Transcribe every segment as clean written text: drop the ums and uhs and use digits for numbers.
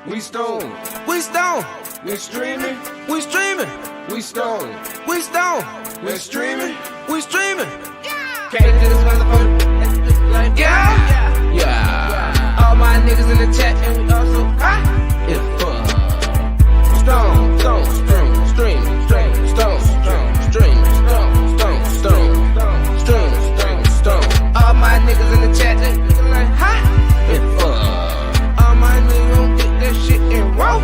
We stone. We stone. We streaming. We streaming. We stone. We stone. We streaming. We streaming. Came to this motherfucker like yeah. Yeah. All my niggas in the chat and we also high. Yeah, fuck. Stone, stone, stream, stream, stream, stone, stone, stream, stone, stone, stone, stream, stone, stone. All my niggas in the chat and we like high. Yeah, fuck. All my niggas gon' get that shit and roll.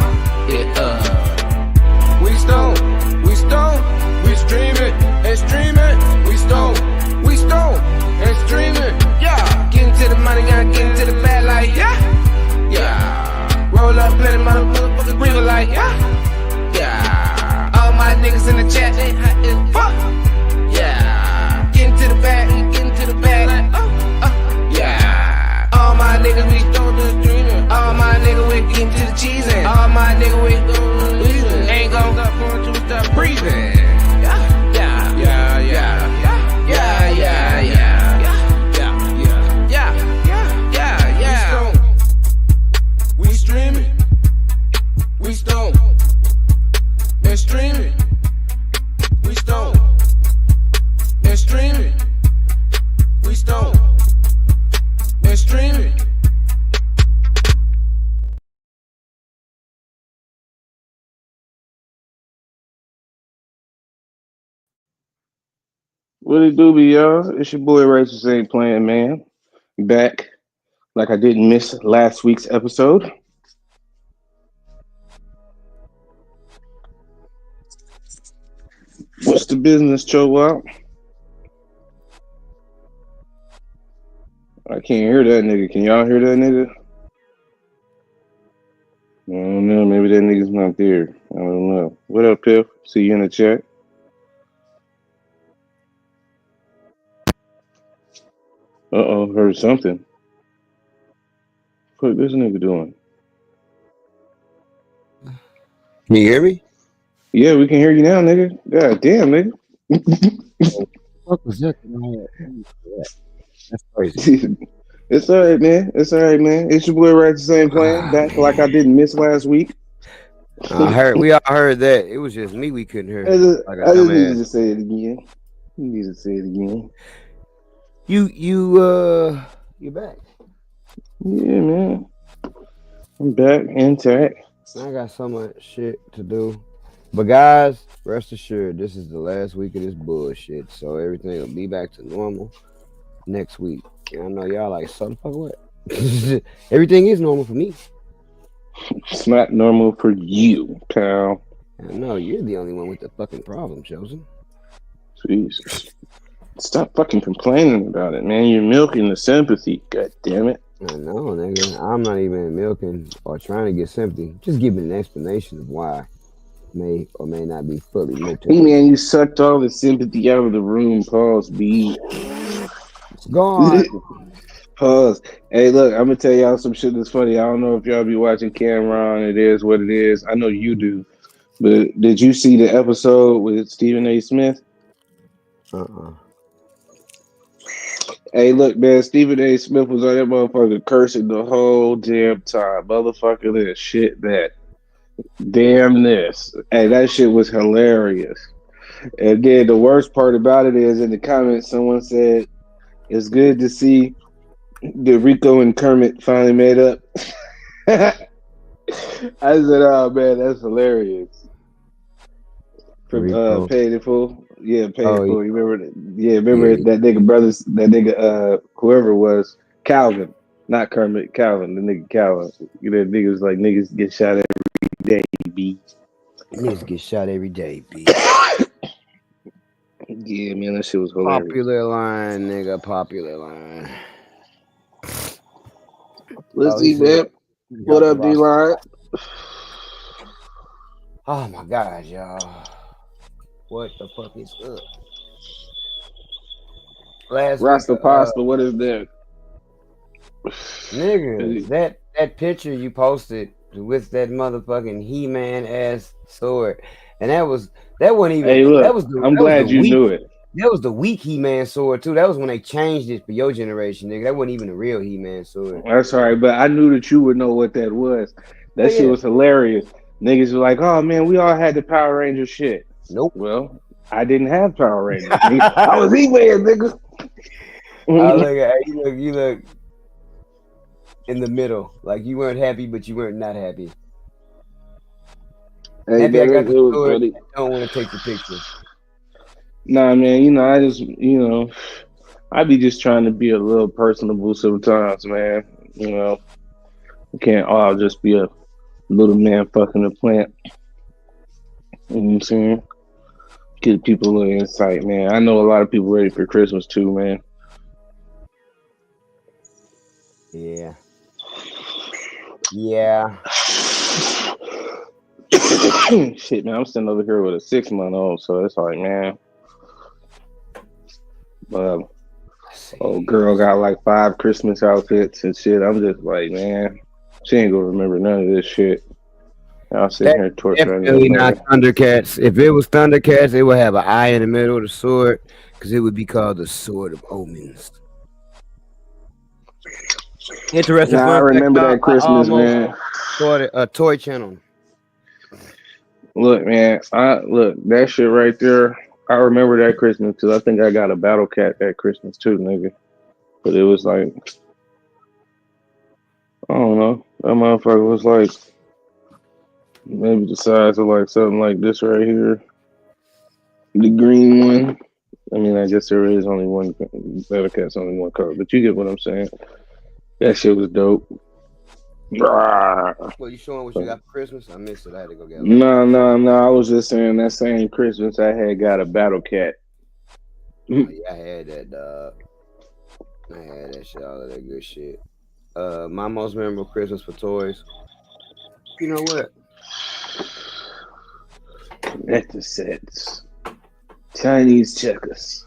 Yeah, we stone, we stone, we streaming and streaming. We stone and streaming. Yeah, getting to the money, gotta get into the bag like yeah, yeah. Roll up, plenty motherfuckers breathe like yeah. All my niggas in the chat, they hot as fuck. Yeah, getting to the bag like yeah. All my niggas we stone the streaming. All my niggas we getting to the cheese and all my niggas we ain't gon' stop going to stop breathing. We stone and streaming. We stone and streaming. We stone and streaming. What it do, be y'all? It's your boy Righteous Ain't Playing, man. Back like I didn't miss last week's episode. What's the business, Cho out? I can't hear that nigga. Can y'all hear that nigga? I don't know. Maybe that nigga's not there. I don't know. What up, Piff? See you in the chat. Uh-oh, heard something. What this nigga doing? Can you hear me? Yeah, we can hear you now, nigga. God damn, nigga. What was that? That's crazy. It's all right, man. It's all right, man. It's your boy Righteous Ain't Playing. Back like I didn't miss last week. We all heard that. It was just me we couldn't hear. I just needed to say it again. You need to say it again. You back? Yeah, man. I'm back intact. I got so much shit to do. But guys, rest assured, this is the last week of this bullshit. So everything will be back to normal next week. And I know y'all like, so the fuck what? Everything is normal for me. It's not normal for you, pal. I know you're the only one with the fucking problem, Chosen. Jesus. Stop fucking complaining about it, man. You're milking the sympathy. God damn it. I know, nigga. I'm not even milking or trying to get sympathy. Just giving an explanation of why may or may not be fully milked. Hey, man, you sucked all the sympathy out of the room. Pause, B. It's gone. Pause. Hey, look, I'm going to tell y'all some shit that's funny. I don't know if y'all be watching Cameron. It is what it is. I know you do. But did you see the episode with Stephen A. Smith? Hey, look, man, Stephen A. Smith was on that motherfucker cursing the whole damn time. Motherfucker this, shit that. Damn this. Hey, that shit was hilarious. And then the worst part about it is in the comments, someone said, it's good to see that Rico and Kermit finally made up. I said, oh, man, that's hilarious. From Paid in Full. Yeah, Paid in Full. You remember that? Yeah, remember that nigga brothers, that nigga, whoever it was, Calvin. Not Kermit, Calvin, the nigga Calvin. You know, niggas like niggas get shot every day, B. Niggas get shot every day, B. Yeah, man, that shit was hilarious. Popular line, nigga, popular line. Let's see, man. What up, D-Line? Oh, my God, y'all. What the fuck is up? Rasta Pasta, what is that? Nigga, that picture you posted with that motherfucking He-Man ass sword, and that wasn't even. Hey, look, that was I'm glad you knew it. That was the weak He-Man sword too. That was when they changed it for your generation, nigga. That wasn't even a real He-Man sword. That's all right, but I knew that you would know what that was. That shit was hilarious. Niggas were like, "Oh man, we all had the Power Ranger shit." Nope. Well, I didn't have Power Rangers. I was He-Man, nigga. You look in the middle. Like you weren't happy, but you weren't not happy. Hey, Happy I got it the was sword. funny. I don't want to take the picture. Nah, man, I just, I be just trying to be a little personable sometimes, man. It can't all just be a little man fucking a plant. You know what I'm saying? Give people a little insight, man. I know a lot of people ready for Christmas too, man. Yeah. Yeah. Shit, man, I'm sitting over here with a 6-month-old, so it's like, man. Old girl got like 5 Christmas outfits and shit. I'm just like, man, she ain't gonna remember none of this shit. I'll sit here and torture her. Definitely not Thundercats. If it was Thundercats, it would have an eye in the middle of the sword because it would be called the Sword of Omens. Interesting. Nah, I remember that Christmas, man. Started a toy channel. Look, man, that shit right there. I remember that Christmas because I think I got a Battle Cat that Christmas too, nigga. But it was like, I don't know, that motherfucker was like maybe the size of like something like this right here, the green one. I mean, I guess there is only one Battle Cat's only one color, but you get what I'm saying. That shit was dope. Well, you showing what you got for Christmas? I missed it. I had to go get it. No. I was just saying that same Christmas I had got a Battle Cat. Yeah, I had that, dog. I had that shit, all of that good shit. My most memorable Christmas for toys. You know what? Nectar sets. Chinese checkers.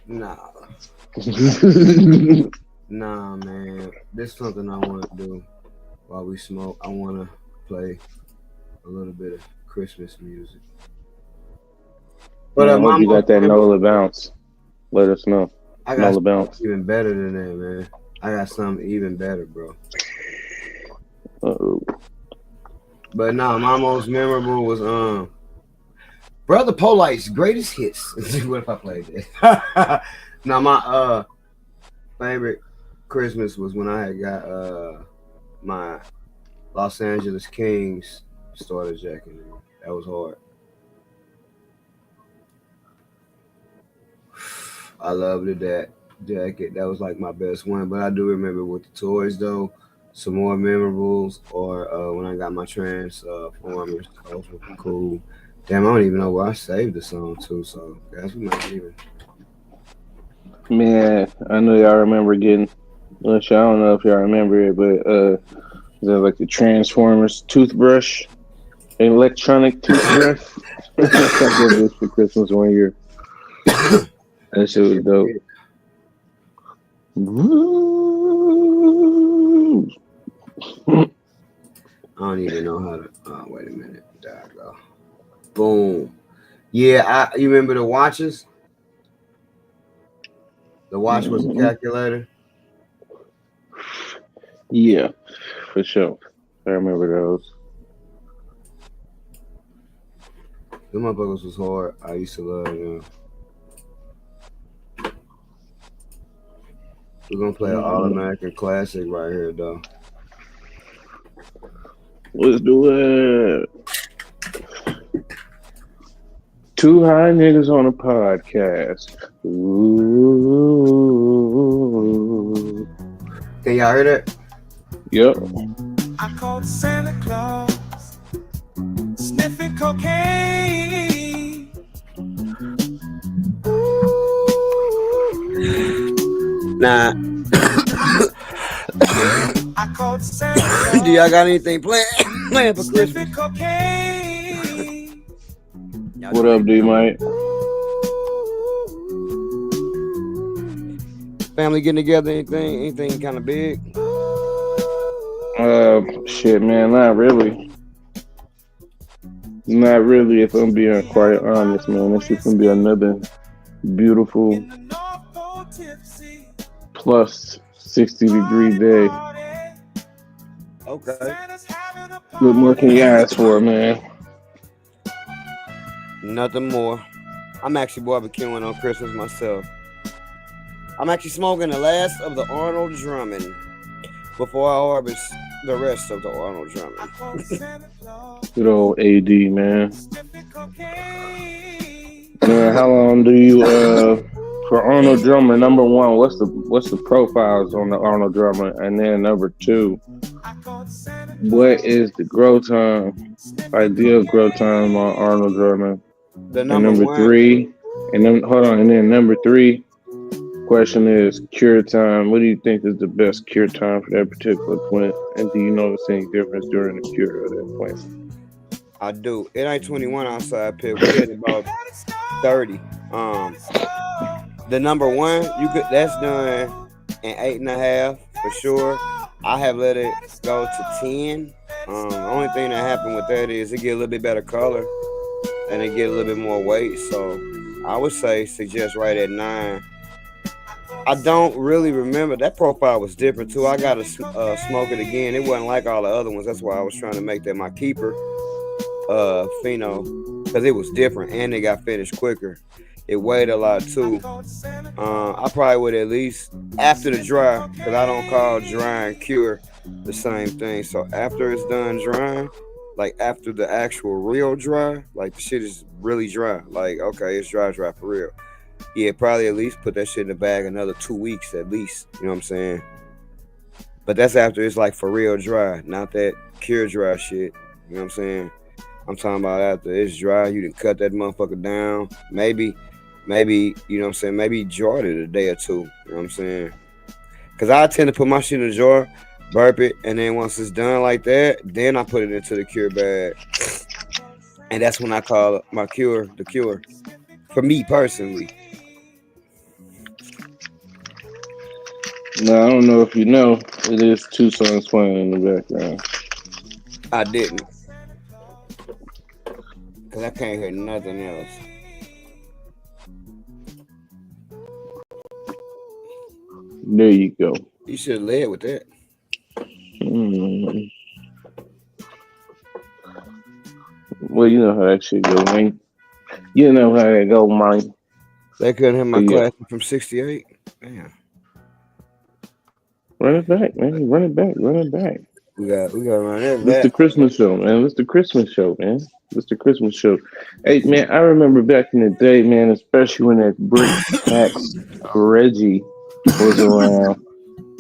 Nah. Nah, man. This is something I want to do while we smoke. I want to play a little bit of Christmas music. But I hope you got that Nola bounce. Let us know. I got something even better than that, man. I got something even better, bro. Uh-oh. But nah, my most memorable was Brother Polite's greatest hits. What if I played that? Now my favorite Christmas was when I had got my Los Angeles Kings starter jacket. That was hard. I loved that jacket. That was like my best one. But I do remember with the toys though, some more memorables, or when I got my Transformers. Those were cool. Damn, I don't even know where I saved the song to, so guys, we might even. Man, I know y'all remember getting. Which I don't know if y'all remember it, but there's like the Transformers toothbrush, electronic toothbrush. I got this for Christmas one year. That shit was dope. I don't even know how to. Oh, wait a minute. There I go. Boom. Yeah, you remember the watches? The watch was a calculator. Yeah, for sure. I remember those. Them motherfuckers was hard. I used to love them. We're gonna play an All-American classic right here, though. Let's do it. Two high niggas on a podcast. Ooh. Can y'all hear that? Yep. I called Santa Claus, sniffing cocaine. Nah. I called Santa Claus. Do y'all got anything planned for Christmas? Cocaine. What up, D-Mike? Family getting together? Anything kind of big? Shit, man, not really. Not really, if I'm being quite honest, man. It's just gonna be another beautiful plus 60-degree day. Okay. What more can you ask for, man? Nothing more. I'm actually barbecuing on Christmas myself. I'm actually smoking the last of the Arnold Drummond before I harvest the rest of the Arnold Drummond. Good old AD, man. Man, how long do you for Arnold Drummond? Number one, what's the profiles on the Arnold Drummond? And then number two, what is the growth time, ideal growth time on Arnold Drummond? The And number number one, three, and then hold on, and then number three question is cure time. What do you think is the best cure time for that particular plant? And do you notice any difference during the cure of that plant? I do. It ain't 21 outside pit. We at about 30. The number one, that's done in 8.5 for sure. I have let it go to 10. The only thing that happened with that is it get a little bit better color and it get a little bit more weight. So I would suggest right at 9. I don't really remember. That profile was different too. I gotta smoke it again. It wasn't like all the other ones. That's why I was trying to make that my keeper, pheno, because it was different and it got finished quicker. It weighed a lot too. I probably would at least after the dry, because I don't call dry and cure the same thing. So after it's done drying, like after the actual real dry, like the shit is really dry. Like okay, it's dry for real. Yeah, probably at least put that shit in the bag another 2 weeks at least. You know what I'm saying? But that's after it's like for real dry, not that cure dry shit. You know what I'm saying? I'm talking about after it's dry, you can cut that motherfucker down. Maybe, you know what I'm saying? Maybe jar it a day or two. You know what I'm saying? Because I tend to put my shit in a jar, burp it, and then once it's done like that, then I put it into the cure bag. And that's when I call it my cure, the cure. For me personally. Now I don't know if you know, it is 2 songs playing in the background. I didn't. Because I can't hear nothing else. There you go. You should have led with that. Well, you know how that shit go, man. You know how that go, man. They couldn't hear my classic from 68. Damn. Run it back, man. Run it back. We got to run it back. It's the Christmas show, man. It's the Christmas show. Hey, man, I remember back in the day, man, especially when that Brick Tax Reggie was around.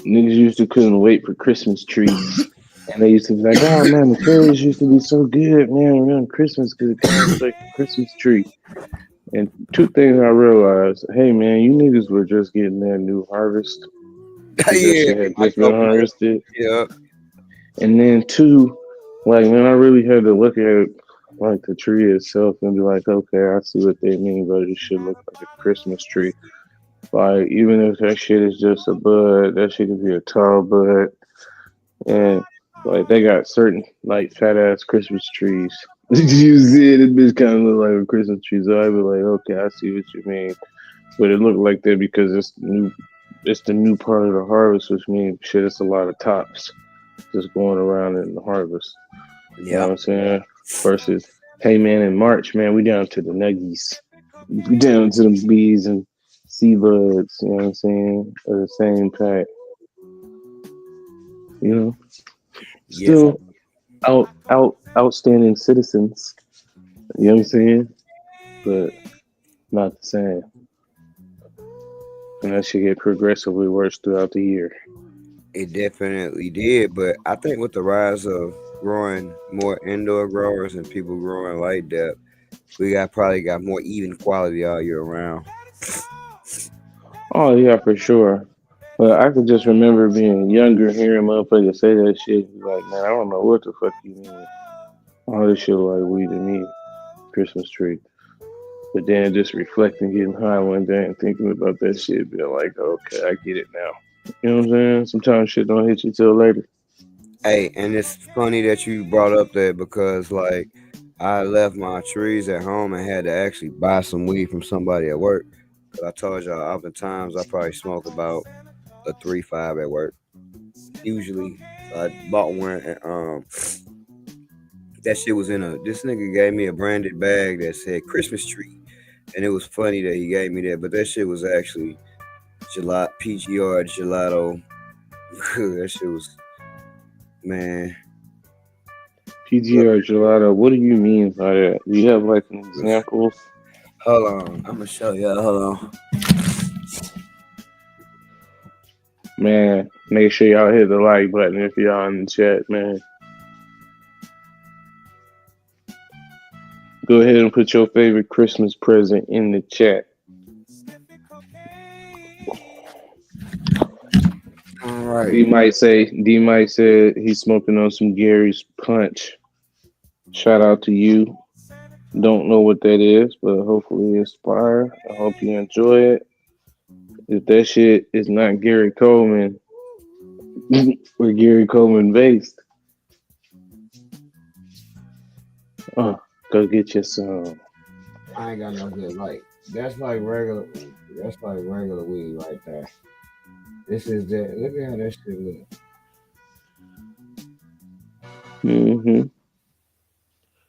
Niggas used to couldn't wait for Christmas trees. And they used to be like, oh, man, the fairies used to be so good, man, around Christmas because it was like a Christmas tree. And 2 things I realized. Hey, man, you niggas were just getting that new harvest. Yeah, shit had just been harvested. Yeah. And then 2, like, man, I really had to look at like the tree itself and be like, okay, I see what they mean, but it should look like a Christmas tree. Like, even if that shit is just a bud, that shit could be a tall bud. And like they got certain like fat ass Christmas trees. You see it, it bitch kind of look like a Christmas tree. So I be like, okay, I see what you mean. But it looked like that because it's the new part of the harvest, which means shit, it's a lot of tops just going around in the harvest. Yeah. You know what I'm saying? Versus, hey man, in March, man, we down to the nuggies. We down to the bees and sea buds, you know what I'm saying? At the same pack. You know? Still outstanding citizens. You know what I'm saying? But not the same. And that should get progressively worse throughout the year. It definitely did, but I think with the rise of growing more indoor growers and people growing light depth, we probably got more even quality all year round. Oh yeah, for sure. But I could just remember being younger, hearing motherfuckers say that shit. Like, man, I don't know what the fuck you mean. All this shit like weed to me, Christmas tree. But then just reflecting, getting high one day and thinking about that shit, being like, okay, I get it now. You know what I'm saying? Sometimes shit don't hit you till later. Hey, and it's funny that you brought up that because like I left my trees at home and had to actually buy some weed from somebody at work. Cause I told y'all oftentimes I probably smoke about a 3-5 at work. Usually I bought one, and that shit was in a. This nigga gave me a branded bag that said Christmas tree, and it was funny that he gave me that, but that shit was actually gelato, PGR gelato. That shit was, man. PGR gelato. What do you mean by that? Do you have like an example? Hold on, I'm gonna show y'all. Hold on. Man, make sure y'all hit the like button if y'all in the chat, man. Go ahead and put your favorite Christmas present in the chat. All right. D might say he's smoking on some Gary's Punch. Shout out to you. Don't know what that is, but hopefully it's fire. I hope you enjoy it. If that shit is not Gary Coleman, we're Gary Coleman based. Oh, go get you some. I ain't got no good light. That's like regular. That's like regular weed right there. This is that. Look at how that shit look. Mm-hmm.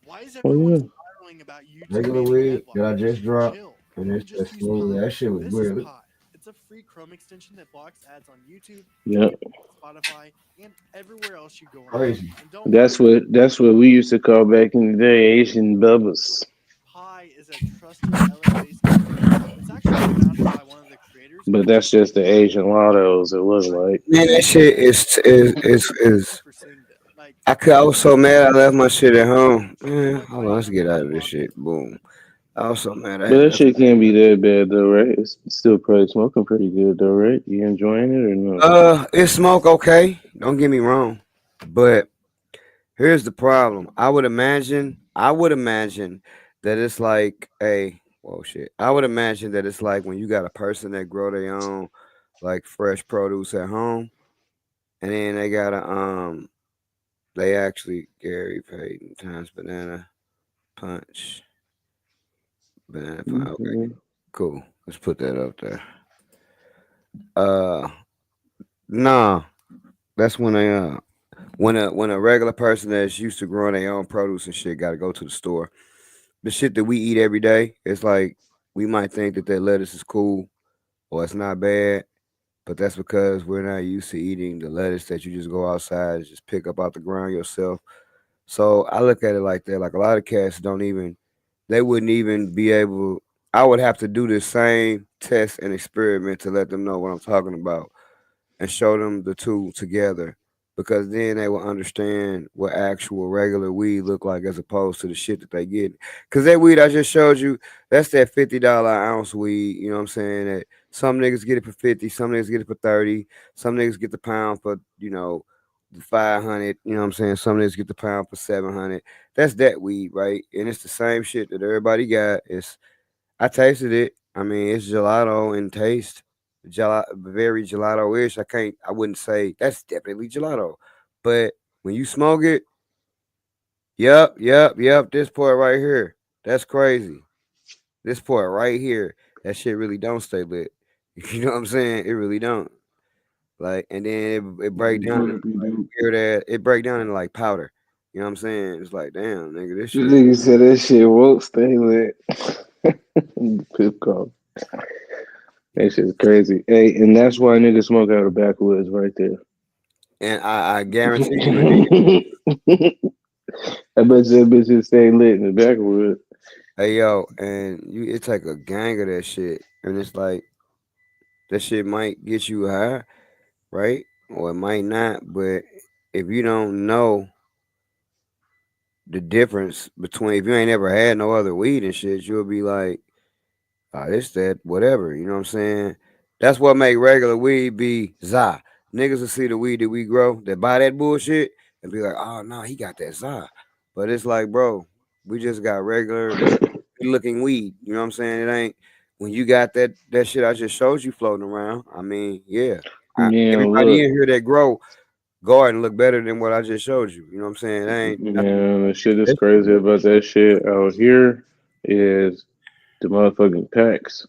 Why is Oh everyone yeah. spiraling about YouTube Regular banning weed ad that I blockers? just dropped, Chill. and You it's just just use smooth. Pi. That shit was This weird. is Pi. It's a free Chrome extension that blocks ads on YouTube, Yep. Spotify, and everywhere else you go on. Crazy. And don't worry, That's what we used to call back in the day Asian bubbles. Pi is a trusted LA-based company. It's actually founded by one of the creators But of that's just the Asian lottos, it looked like. Man, that shit is. for seeing them. Like I was so mad I left my shit at home. Man, hold on, let's get out of this shit. Boom. I was so mad I But had that left. shit can't be that bad though, right? It's still probably smoking pretty good though, right? You enjoying it or no? It smoke okay. Don't get me wrong, but here's the problem. I would imagine that it's like a. Whoa, shit. I would imagine that it's like when you got a person that grow their own like fresh produce at home, and then they got they actually Gary Payton times punch banana punch. Okay, Mm-hmm. cool. Let's put that up there. Uh, nah, that's when a regular person that's used to growing their own produce and shit got to go to the store. The shit that we eat every day, it's like we might think that lettuce is cool or it's not bad, but that's because we're not used to eating the lettuce that you just go outside and just pick up out the ground yourself. So I look at it like that. Like a lot of cats don't even, they wouldn't even be able. I would have to do the same test and experiment to let them know what I'm talking about and show them the two together because then they will understand what actual regular weed look like as opposed to the shit that they get. Because that weed I just showed you, that's that $50 ounce weed. You know what I'm saying? That some niggas get it for 50, some niggas get it for 30, some niggas get the pound for 500. You know what I'm saying? Some niggas get the pound for 700. That's that weed, right? And it's the same shit that everybody got. I tasted it. I mean, it's gelato in taste. Very gelato-ish. I wouldn't say that's definitely gelato. But when you smoke it, yep. This part right here. That's crazy. This part right here. That shit really don't stay lit. You know what I'm saying? It really don't. Like, and then it break down into like weird ass. It break down into like powder. You know what I'm saying? It's like, damn, nigga, this The shit. nigga said that shit won't stay lit. Pip call. That shit's crazy. Hey, and that's why niggas smoke out of backwoods right there. And I guarantee you, a nigga. I bet you that bitch stay lit in the backwoods. Hey yo, and it take a gang of that shit, and it's like that shit might get you high, right? Or it might not, but if you don't know the difference between if you ain't ever had no other weed and shit, you'll be like, oh, this that whatever. You know what I'm saying? That's what make regular weed be za. Niggas will see the weed that we grow, that buy that bullshit, and be like, oh no, he got that za. But it's like, bro, we just got regular looking weed. You know what I'm saying? It ain't when you got that shit I just showed you floating around. I mean, yeah. Man, Everybody look. in here that grow garden look better than what I just showed you. You know what I'm saying? It ain't nothing. Man, the shit is crazy about that shit out here is the motherfucking packs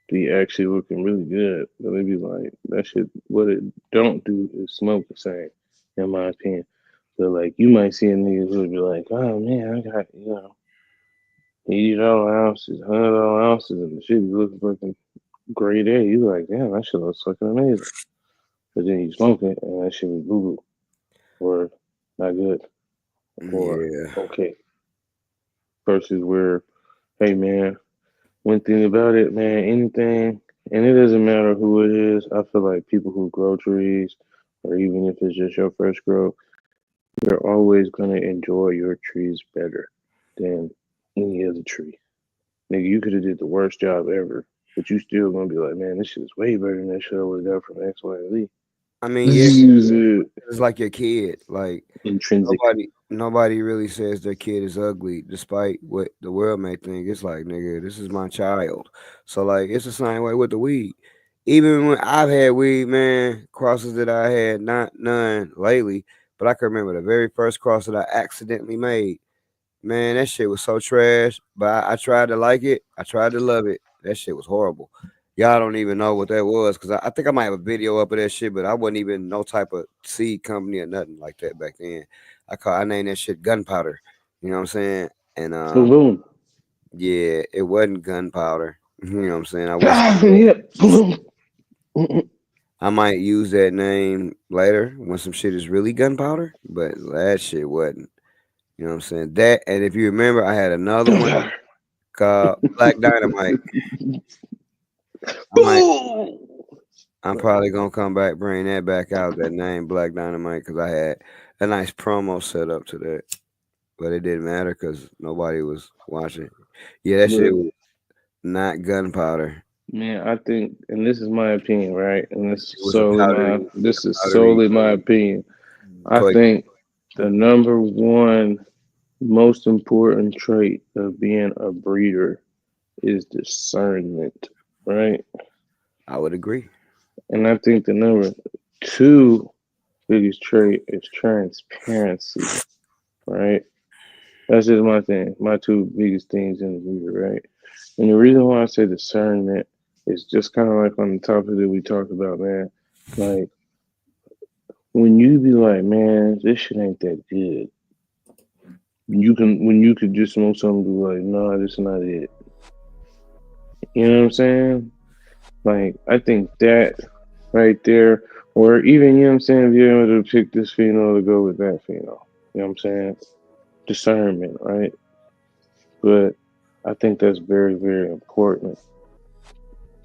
be actually looking really good. But they be like, that shit, what it don't do is smoke the same. in my opinion. So like you might see a nigga who'll be like, oh man, I got $80 ounces, $100 ounces, and the shit be looking fucking grade A. You like, damn, that shit looks fucking amazing. But then you smoke it and that shit be boo boo or not good or Yeah. okay. Versus where, hey man, one thing about it, man, anything, and it doesn't matter who it is. I feel like people who grow trees, or even if it's just your first grow, you're always gonna enjoy your trees better than any other tree. Nigga, you could have did the worst job ever, but you still gonna be like, man, this shit is way better than that shit I would have got from X, Y, and Z. I mean, yeah, Use it it's like your kid. Like intrinsic. nobody really says their kid is ugly, despite what the world may think. It's like, nigga, this is my child. So like, it's the same way with the weed. Even when I've had weed, man, crosses that I had, not none lately, but I can remember the very first cross that I accidentally made. Man, that shit was so trash. But I tried to like it. I tried to love it. That shit was horrible. Y'all don't even know what that was because I think I might have a video up of that shit, but I wasn't even no type of seed company or nothing like that back then. I named that shit gunpowder. You know what I'm saying? And Boom, boom. yeah, it wasn't gunpowder. You know what I'm saying? I wish Ah, yeah. Boom. I might use that name later when some shit is really gunpowder, but that shit wasn't. You know what I'm saying? That and if you remember, I had another one Gunpowder. called Black Dynamite. I might. Boom. I'm probably gonna come back, bring that back out. That name, Black Dynamite, because I had a nice promo set up to that, but it didn't matter because nobody was watching. Yeah, that shit Look, was not gunpowder. man, I think, and this is my opinion, right? And It was a powdery, this is powdery solely my opinion. I toy. think the number one most important trait of being a breeder is discernment, right? I would agree. And I think the number two biggest trait is transparency, right? That's just my thing, my two biggest things in the breeder, right? And the reason why I say discernment is just kind of like on the topic that we talked about, man. Like, when you be like, man, this shit ain't that good. When you could just smoke something, be like, nah, this is not it. You know what I'm saying? Like, I think that right there, or even, you know what I'm saying, if you're able to pick this phenol to go with that phenol, you know what I'm saying? Discernment, right? But I think that's very, very important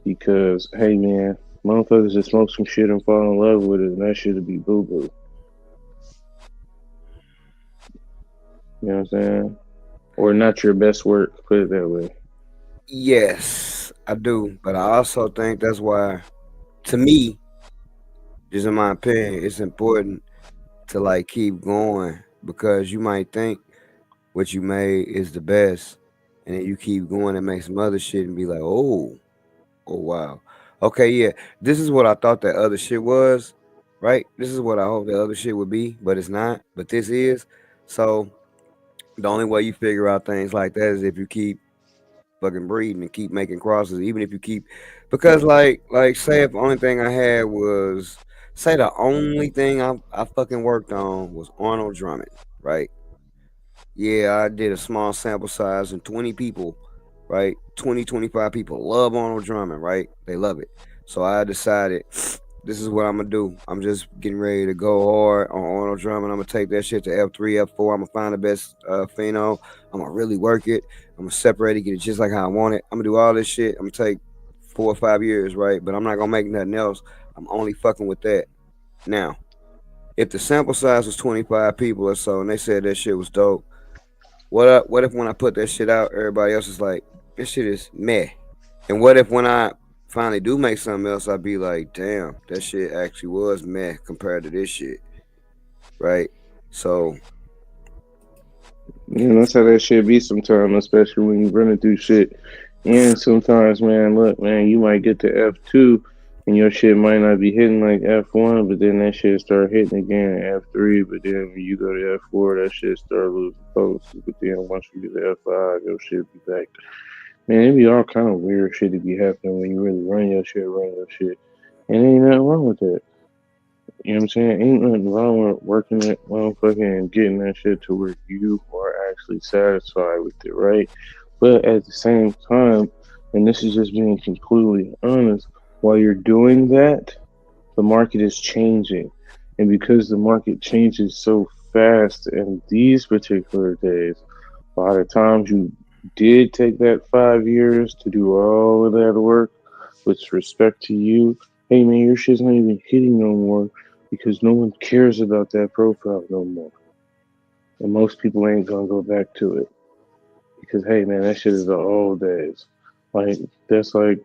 because, hey, man, motherfuckers just smoke some shit and fall in love with it, and that shit'll be boo boo. You know what I'm saying? Or not your best work, put it that way. Yes, I do, but I also think that's why, to me, just in my opinion, it's important to like keep going because you might think what you made is the best, and then you keep going and make some other shit and be like, oh wow, okay, yeah, this is what I thought that other shit was, right? This is what I hope the other shit would be, but it's not. But this is. So the only way you figure out things like that is if you keep fucking breeding and keep making crosses, even if you keep because like say if the only thing I had was say the only thing I fucking worked on was Arnold Drummond, right? Yeah, I did a small sample size and 20 people, right? 25 people love Arnold Drummond, right? They love it. So I decided this is what I'm gonna do. I'm just getting ready to go hard on Arnold Drummond. I'm gonna take that shit to F3, F4. I'm gonna find the best pheno. I'm gonna really work it. I'm gonna separate it, get it just like how I want it. I'm gonna do all this shit. I'm gonna take 4 or 5 years, right? But I'm not gonna make nothing else. I'm only fucking with that. Now, if the sample size was 25 people or so, and they said that shit was dope, what if when I put that shit out, everybody else is like, this shit is meh. And what if when I finally do make something else, I'd be like, damn, that shit actually was meh compared to this shit, right? So You know, that's how that shit be sometimes, especially when you running through shit. And sometimes, man, look, man, you might get to F2 and your shit might not be hitting like F1, but then that shit start hitting again at F3. But then when you go to F4, that shit start losing focus. But then once you get to F5, your shit be back. Man, it be all kind of weird shit to be happening when you really run your shit. And ain't nothing wrong with that. You know what I'm saying? Ain't nothing wrong with working it, motherfucking, and getting that shit to where you are actually satisfied with it, right? But at the same time, and this is just being completely honest, while you're doing that, the market is changing. And because the market changes so fast in these particular days, by the times you did take that 5 years to do all of that work with respect to you, hey man, your shit's not even hitting no more because no one cares about that profile no more. And most people ain't gonna go back to it. Because hey man, that shit is the old days. Like that's like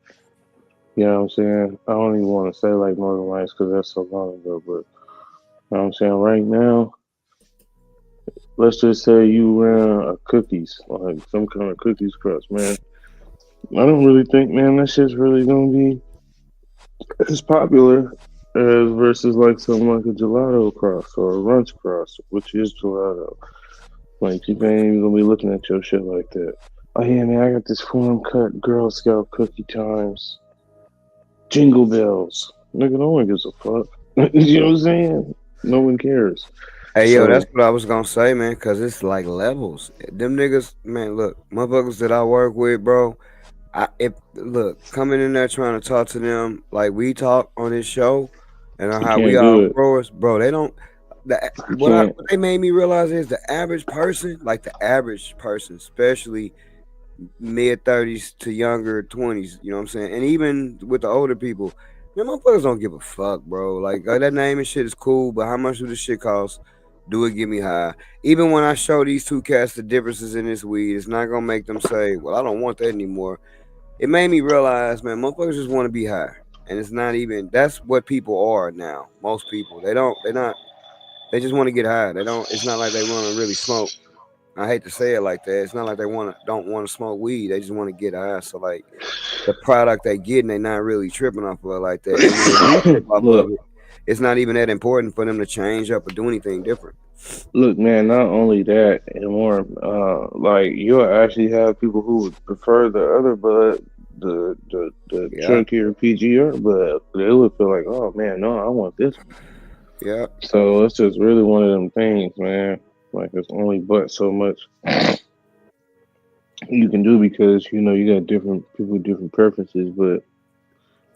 you know what I'm saying? I don't even want to say like Northern Lights because that's so long ago, but you know what I'm saying? Right now, let's just say you ran a cookies, like some kind of cookies crust, man. I don't really think, man, that shit's really gonna be as popular as versus like something like a gelato cross or a runch cross, which is gelato. Like people ain't even gonna be looking at your shit like that. Oh yeah, man, I got this form cut Girl Scout cookie times. Jingle bells. Nigga, no one gives a fuck. You know what I'm saying? No one cares. Hey, yo, that's So what I was gonna say, man, because it's like levels. Them niggas, man, look, motherfuckers that I work with, bro. Coming in there trying to talk to them like we talk on this show and you how we can't are do it. growers, bro. They don't. You can't. What they made me realize is the average person, especially mid 30s to younger 20s. You know what I'm saying? And even with the older people, man, motherfuckers don't give a fuck, bro. Like that name and shit is cool, but how much do this shit cost? Do it get me high? Even when I show these two cats the differences in this weed, it's not gonna make them say, "Well, I don't want that anymore." It made me realize, man, motherfuckers just want to be high, and it's not even. That's what people are now. Most people, they don't. They're not. They just want to get high. They don't. It's not like they want to really smoke. I hate to say it like that. It's not like they don't want to smoke weed. They just want to get high. So like the product they get, and they not really tripping off of it like that. And when they do trip off of Look, it, it's not even that important for them to change up or do anything different. look, man. Not only that, and more, like you'll actually have people who would prefer the other bud, the Yeah, chunkier PGR, but they would feel like, oh man, no, I want this one. yeah. So it's just really one of them things, man. Like it's only but so much you can do because you know you got different people with different preferences, but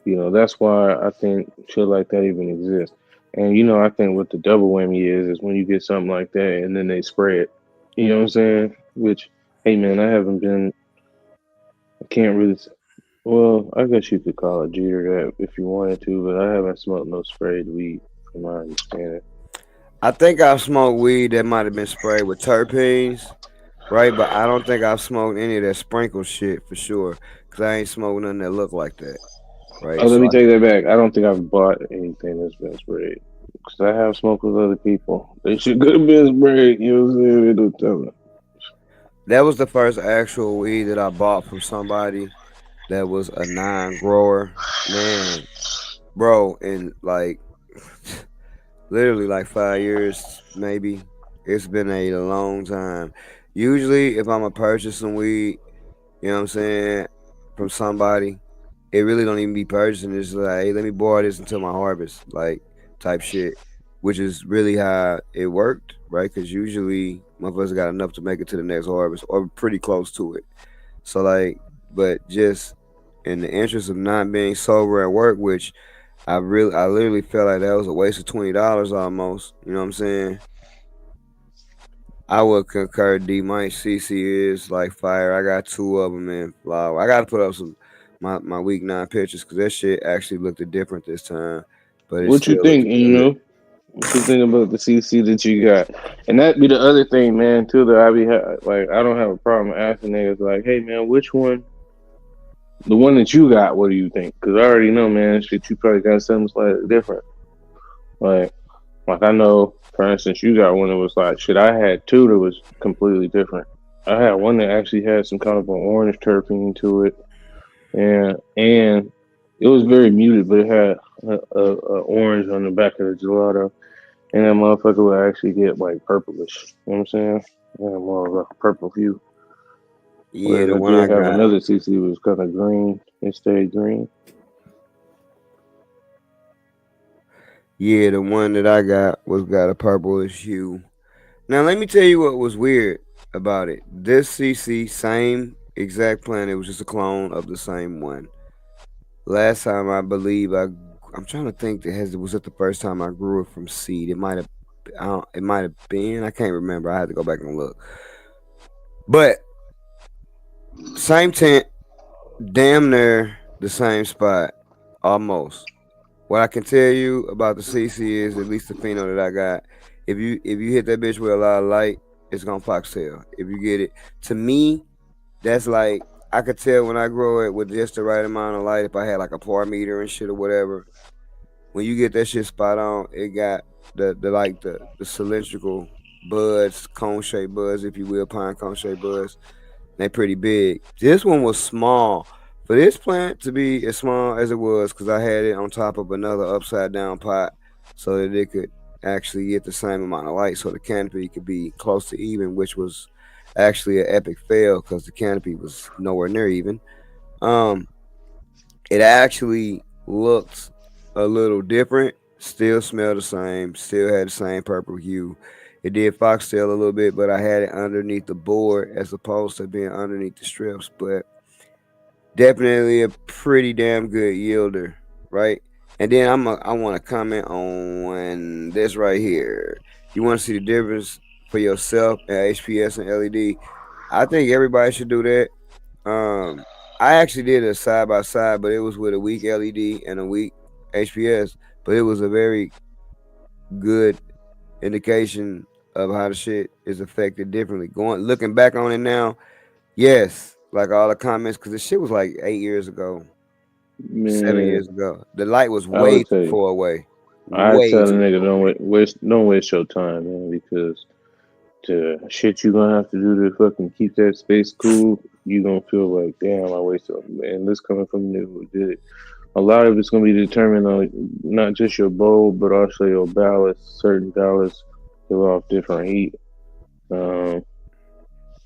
you know that's why I think shit like that even exists. And you know I think what the double whammy is when you get something like that and then they spray it. You know what I'm saying? Which hey man, I haven't been. I can't really. Well, I guess you could call it jeter that if you wanted to, but I haven't smoked no sprayed weed from my understanding. I think I've smoked weed that might have been sprayed with terpenes, right? But I don't think I've smoked any of that sprinkle shit for sure, cause I ain't smoked nothing that look like that, Oh, right? let So me I take that back. I don't think I've bought anything that's been sprayed. Because I have smoked with other people. They should could have been sprayed. You know what I'm saying? They don't tell me. that was the first actual weed that I bought from somebody that was a non-grower, man, bro, in like literally like 5 years, maybe. It's been a long time. Usually, if I'm gonna purchase some weed, you know what I'm saying, from somebody, it really don't even be purchasing. It's like, hey, let me borrow this until my harvest, like type shit, which is really how it worked, right? Because usually, motherfuckers got enough to make it to the next harvest or pretty close to it. So like, but just in the interest of not being sober at work, which I literally felt like that was a waste of $20 almost. You know what I'm saying? I would concur. D Mike CC is like fire. I got two of them in flower. I got to put up some my week 9 pictures because that shit actually looked different this time, but it What you still looks think, good. Eno? What you think about the CC that you got? And that be the other thing, man, too, that I be like, I don't have a problem asking niggas, like, hey, man, which one? The one that you got, what do you think? Because I already know, man, shit, you probably got something slightly different. Like, I know, for instance, you got one that was like, shit, I had two that was completely different. I had one that actually had some kind of an orange terpene to it, and it was very muted, but it had a orange on the back of the gelato, and that motherfucker would actually get like purplish. You know what I'm saying? Yeah, more of a purple hue. Yeah, Whereas the I one I did have got. another CC was kind of green. It stayed green. Yeah, the one that I got was got a purplish hue. Now let me tell you what was weird about it. This CC, same exact plant. It was just a clone of the same one. Last time I believe I'm trying to think that was it the first time I grew it from seed. It might have been. I can't remember. I had to go back and look. But same tent, damn near the same spot, almost. What I can tell you about the CC is at least the pheno that I got. If you hit that bitch with a lot of light, it's gonna foxtail. If you get it, to me, that's like I could tell when I grow it with just the right amount of light. If I had like a par meter and shit or whatever, when you get that shit spot on, it got the cylindrical buds, cone shaped buds, if you will, pine cone shaped buds. They pretty big. This one was small. For this plant to be as small as it was, because I had it on top of another upside down pot so that it could actually get the same amount of light so the canopy could be close to even, which was actually an epic fail because the canopy was nowhere near even. Um, it actually looked a little different, still smelled the same, still had the same purple hue. It did foxtail a little bit, but I had it underneath the board as opposed to being underneath the strips. But definitely a pretty damn good yielder, right? And then I want to comment on this right here. You want to see the difference for yourself at HPS and LED? I think everybody should do that. I actually did a side by side, but it was with a weak LED and a weak HPS. But it was a very good indication of how the shit is affected differently. Looking back on it now, yes, like all the comments, because the shit was like 8 years ago, 7 years Man, ago. The light was I way would too tell you. far away, I way tell a too nigga far away. don't waste your time, man, because the shit you gonna have to do to fucking keep that space cool, you gonna feel like, damn, I wasted. And this coming from the nigga who did it. A lot of it's gonna be determined on not just your bowl, but also your ballast. Certain ballasts give off different heat. Um,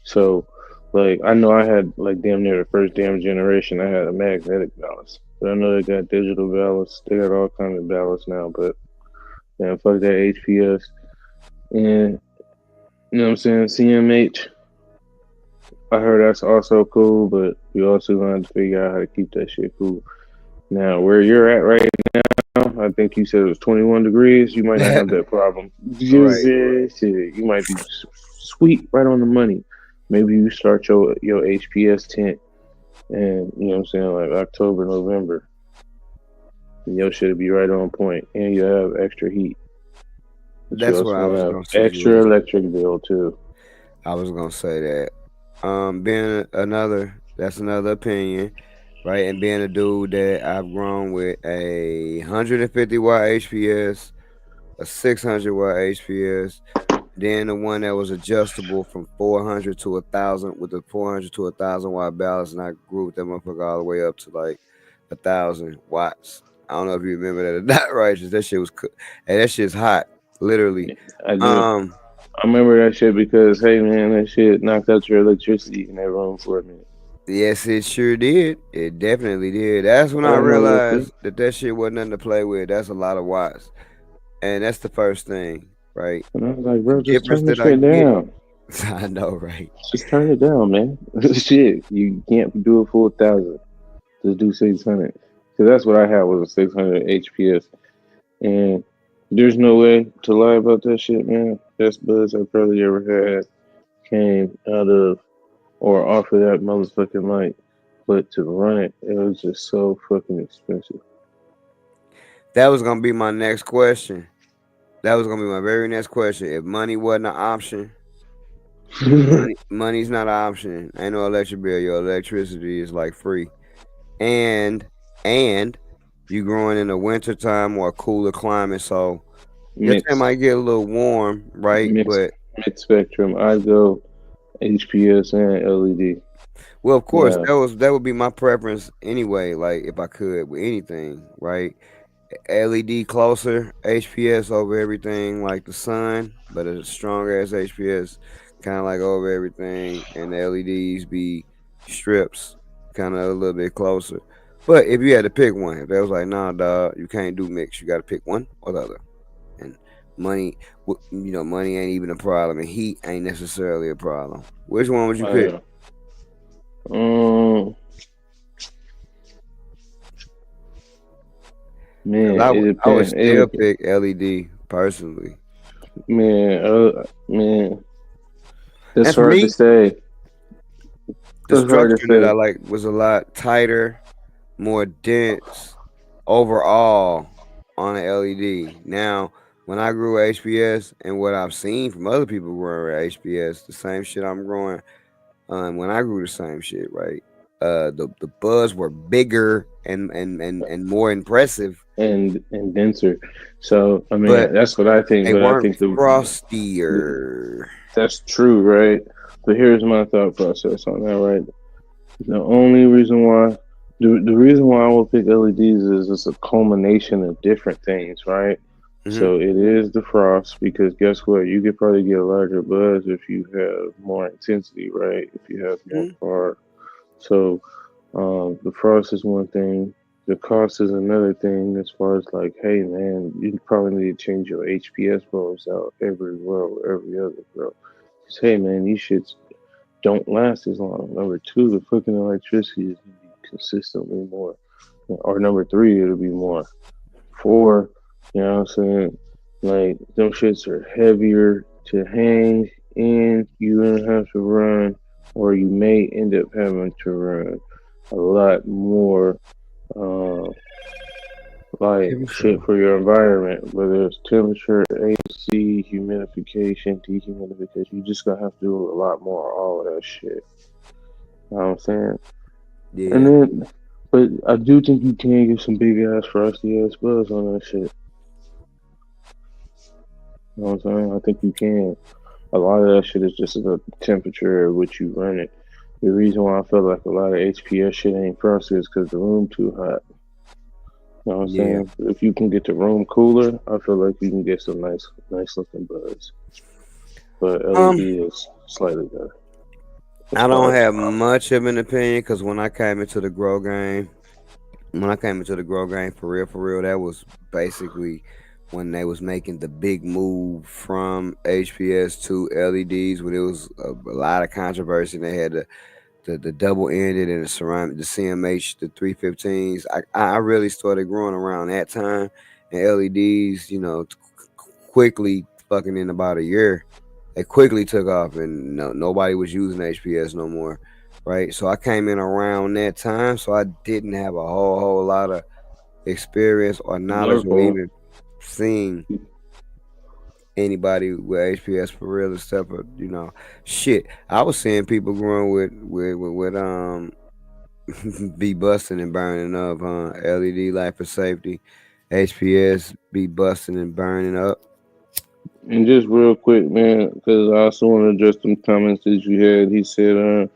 so, like, I know I had like damn near the first damn generation. I had a magnetic ballast, but I know they got digital ballasts. They got all kinds of ballasts now, but man, fuck that HPS. And you know what I'm saying? CMH, I heard that's also cool, but we also gonna have to figure out how to keep that shit cool. Now, where you're at right now, I think you said it was 21 degrees. You might not have that problem. You know what I'm Right. saying? Shit, you might be sweet right on the money. Maybe you start your HPS tent, and you know what I'm saying, like October, November, and your shit be right on point, and you have extra heat. But you That's what also I was gonna have gonna extra suggest. electric bill too. I was gonna say that. Being that's another opinion, right? And being a dude that I've grown with a 150 watt HPS, a 600 watt HPS, then the one that was adjustable from 400 to 1,000 with the 400 to 1,000 watt balance, and I grew with that motherfucker all the way up to like 1,000 watts. I don't know if you remember that or not, righteous. That shit was, hey, that shit's hot, literally. I do. Um, I remember that shit because hey man, that shit knocked out your electricity in that room for a minute. yes, it sure did. It definitely did. That's when I I remember that shit. realized that shit wasn't nothing to play with. That's a lot of watts, and that's the first thing, right? And I was like, The bro, just difference turn the that I shit get. down. I know, right? Just turn it down, man. Shit, you can't do a full 1,000. Just do 600. Because that's what I had was a 600 HPS. And there's no way to lie about that shit, man. Best buzz I probably ever had came out of or off of that motherfucking light. But to run it, it was just so fucking expensive. That was gonna be my next question. That was gonna be my very next question. If money wasn't an option, money's not an option. Ain't no electric bill. Your electricity is like free. And and you growing in the winter time or a cooler climate, so your tent mixed, might get a little warm, right? mixed, But mixed spectrum. I go HPS and LED. well, of course, Now, that would be my preference anyway. Like if I could with anything, right? LED closer, HPS over everything, like the sun, but a strong ass HPS, kind of like over everything, and the LEDs be strips, kind of a little bit closer. But if you had to pick one, if they was like, nah, dog, you can't do mix. You got to pick one or the other. And money, money ain't even a problem, and heat ain't necessarily a problem. Which one would you Oh pick? yeah. Man, I it would depends. still pick LED personally. Man, that's And for hard to me, say. the That's hard to structure that I say. like was a lot tighter, more dense overall on an LED. Now, when I grew HPS and what I've seen from other people growing HPS, the same shit I'm growing when I grew the same shit, right? The buds were bigger and more impressive, And denser. So I but mean, that's what I think. they But I weren't think frostier. that's true, right? But here's my thought process on that, right? The only reason why, the reason why I will pick LEDs is it's a culmination of different things, right? Hmm. So it is the frost because guess what? You could probably get a larger buzz if you have more intensity, right? If you have more Hmm. power. So the frost is one thing. The cost is another thing. As far as like, hey man, you probably need to change your HPS bulbs out every row, every other row. Cause hey man, these shits don't last as long. Number two, the fucking electricity is gonna be consistently more. Or number three, it'll be more. Four, you know what I'm saying? Like them shits are heavier to hang and you don't have to run or you may end up having to run a lot more uh, like Heavy shit stuff. for your environment, whether it's temperature, AC, humidification, dehumidification. You just gonna have to do a lot more of all of that shit. You know what I'm saying? And Yeah. then, but I do think you can get some big ass frosty ass buzz on that shit. You know what I'm saying? I think you can. A lot of that shit is just the temperature at which you run it. The reason why I feel like a lot of HPS shit ain't frosty is because the room too hot. You know what I'm Yeah. saying? If you can get the room cooler, I feel like you can get some nice looking buzz. But Um, LED is slightly better as I don't far as have much of an opinion because when I came into the grow game, for real, that was basically when they was making the big move from HPS to LEDs. When it was a lot of controversy, they had the double ended and the ceramic, the CMH, the 315s. I really started growing around that time, and LEDs, quickly fucking in about a year, they quickly took off, and nobody was using HPS no more, right? So I came in around that time, so I didn't have a whole lot of experience or your knowledge or fault. even seeing anybody with HPS for real and stuff. But shit, I was seeing people growing with be busting and burning up, LED light for safety, HPS be busting and burning up. And just real quick, man, because I also want to address some comments that you had. He said, I'm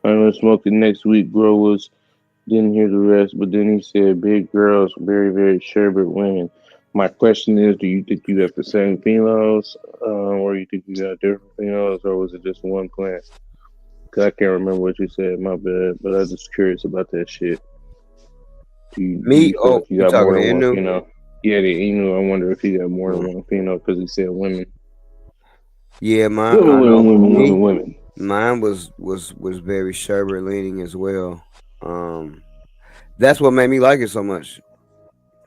gonna smoke it next week. Growers didn't hear the rest, but then he said, big girls, very, very sherbet women. My question is, do you think you got the same phenols, or you think you got different phenols, or was it just one plant? Cause I can't remember what you said. My bad, but I was just curious about that shit. Do Me? you feel Oh, like you you got more talking to than one Inu? phenol? Yeah, the Inu. I wonder if he got more than Mm. one phenol because he said women. Yeah, mine. Women, I women, know for women, me, women, women. mine was very sherbet leaning as well. Um, that's what made me like it so much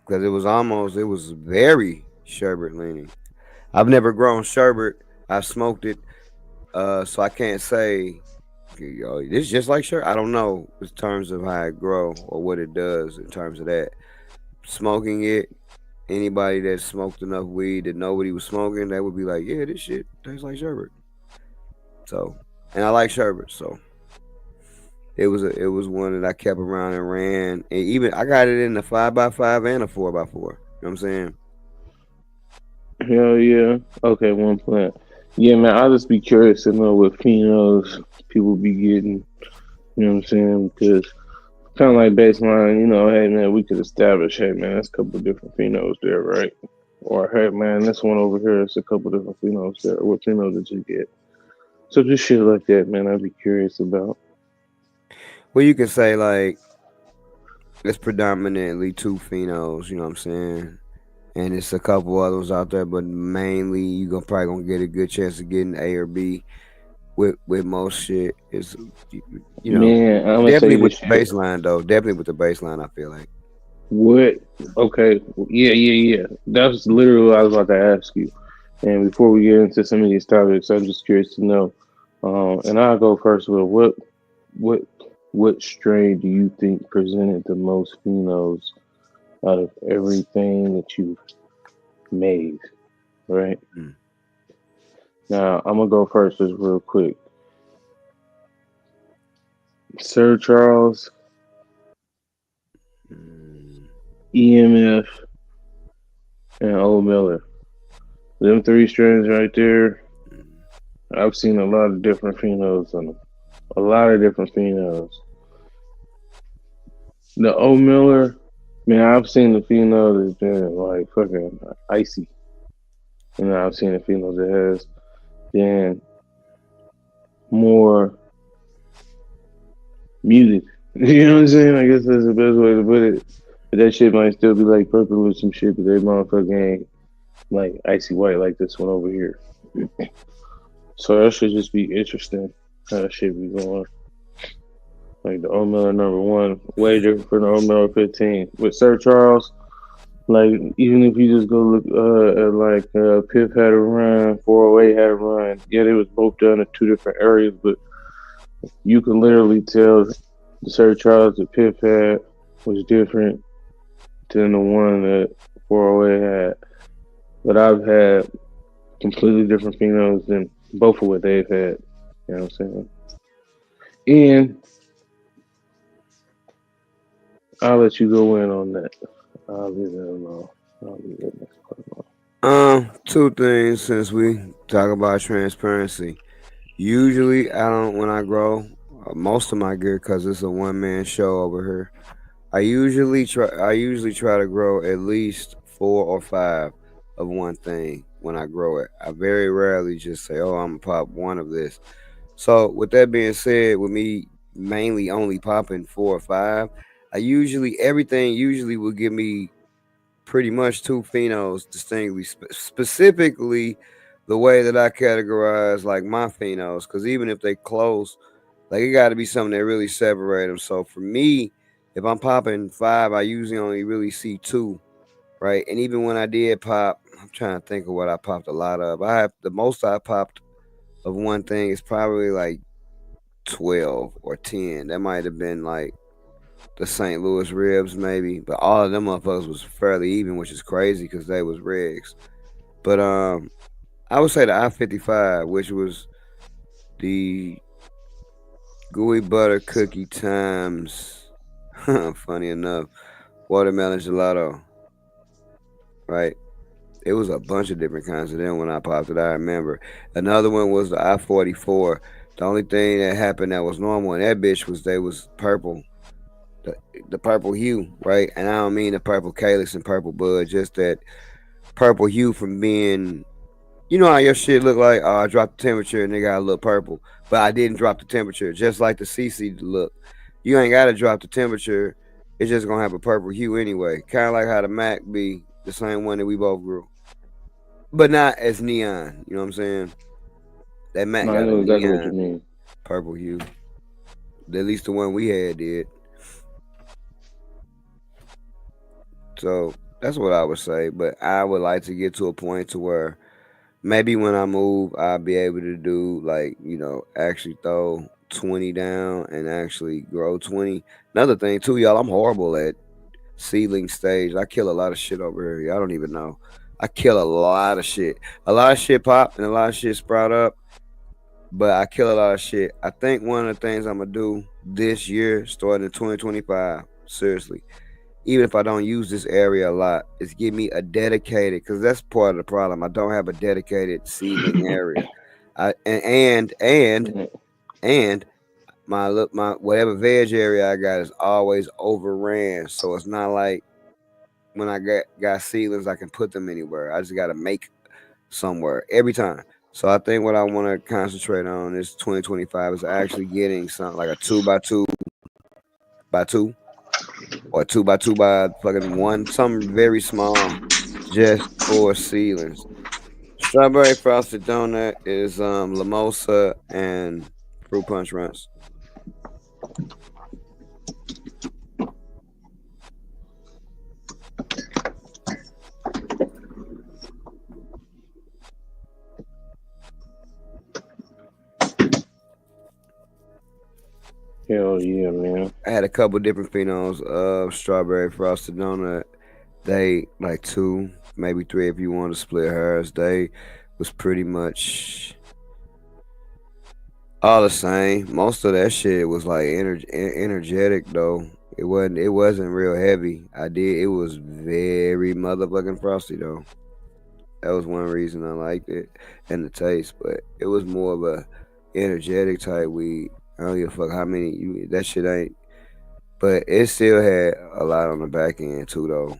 because it was very sherbet leaning. I've never grown sherbet. I've smoked it, so I can't say, yo, this is just like sherbet. I don't know in terms of how it grow or what it does in terms of that. Smoking it, anybody that smoked enough weed that know what he was smoking, that would be like, yeah, this shit tastes like sherbet. So, and I like sherbet, so it was one that I kept around and ran, and even I got it in the 5x5 and a 4x4. You know what I'm saying? Hell yeah. Okay, one plant. Yeah, man. I'll just be curious to know what phenols people be getting. You know what I'm saying? Because kind of like baseline, hey man, we could establish, hey man, that's a couple of different phenols there, right? Or hey man, this one over here is a couple different phenols there. What phenol did you get? So just shit like that, man. I'd be curious about. Well, you can say like It's predominantly two phenos, you know what I'm saying? And it's a couple others out there, but mainly you gonna probably gonna get a good chance of getting A or B with most shit. Is you know Man, I'm gonna say definitely with this the shit. baseline though. Definitely with the baseline, I feel like. What? Okay. Yeah. That's literally what I was about to ask you. And before we get into some of these topics, I'm just curious to know. And I'll go first with what what strain do you think presented the most phenos out of everything that you've made? Right Mm. now, I'm gonna go first, just real quick. Sir Charles, Mm. EMF, and Old Miller. Them three strains right there. Mm. I've seen a lot of different phenos on them. A lot of different phenos. The O Miller, man, I've seen the pheno that's been like fucking icy. And I've seen the pheno that has been more muted. You know what I'm saying? I guess that's the best way to put it. But that shit might still be like purple with some shit, but they motherfucking ain't like icy white like this one over here. So that should just be interesting how that shit be going. Like the O Miller #1, way different from the O Miller 15. With Sir Charles, like even if you just go look at like Piff had a run, 408 had a run. Yeah, they was both done in two different areas, but you can literally tell the Sir Charles that Piff had was different than the one that 408 had. But I've had completely different phenos than both of what they've had. You know what I'm saying? And I'll let you go in on that. I'll leave it alone. I'll leave it alone. Two things since we talk about transparency. Usually, I don't when I grow most of my gear because it's a one man show over here. I usually try to grow at least 4 or 5 of one thing when I grow it. I very rarely just say, "Oh, I'm gonna pop one of this." So, with that being said, with me mainly only popping 4 or 5, I usually everything usually will give me pretty much two phenos distinctly, specifically the way that I categorize like my phenos, because even if they close, like it got to be something that really separate them. So for me, if I'm popping 5, I usually only really see 2, right? And even when I did pop, I'm trying to think of what I popped a lot of. I have the most I popped of one thing is probably like 12 or 10. That might have been like the St. Louis ribs, maybe, but all of them motherfuckers was fairly even, which is crazy because they was rigs. But I would say the I-55, which was the gooey butter cookie times, funny enough, watermelon gelato, right? It was a bunch of different kinds of them when I popped it. I remember another one was the I-44. The only thing that happened that was normal in that bitch was they was purple the, the purple hue, right? And I don't mean the purple calyx and purple bud, just that purple hue from being, you know how your shit look like, oh, I dropped the temperature and they got a little purple, but I didn't drop the temperature, just like the CC look. You ain't got to drop the temperature, it's just gonna have a purple hue anyway. Kind of like how the Mac be the same one that we both grew, but not as neon. You know what I'm saying? That Mac No, I got a know exactly what you neon mean. purple hue. At least the one we had did. So that's what I would say. But I would like to get to a point to where maybe when I move, I'll be able to do like, actually throw 20 down and actually grow 20. Another thing too, y'all, I'm horrible at seedling stage. I kill a lot of shit over here. Y'all don't even know. I kill a lot of shit. A lot of shit pop and a lot of shit sprout up, but I kill a lot of shit. I think one of the things I'm gonna do this year, starting in 2025, seriously, even if I don't use this area a lot, is give me a dedicated, because that's part of the problem. I don't have a dedicated seedling area. And my whatever veg area I got is always overran. So it's not like when I got seedlings I can put them anywhere. I just gotta make somewhere every time. So I think what I want to concentrate on is 2025 is actually getting something like a 2 by 2 by 2 or 2x2 by fucking one, something very small, just for ceilings. Strawberry frosted donut is mimosa and fruit punch runs. Hell yeah, man. I had a couple different phenols of strawberry frosted donut. They like 2, maybe 3 if you want to split hairs. They was pretty much all the same. Most of that shit was like energetic though. It wasn't real heavy. It was very motherfucking frosty though. That was one reason I liked it and the taste, but it was more of a energetic type weed. I don't give a fuck how many that shit ain't. But it still had a lot on the back end too though.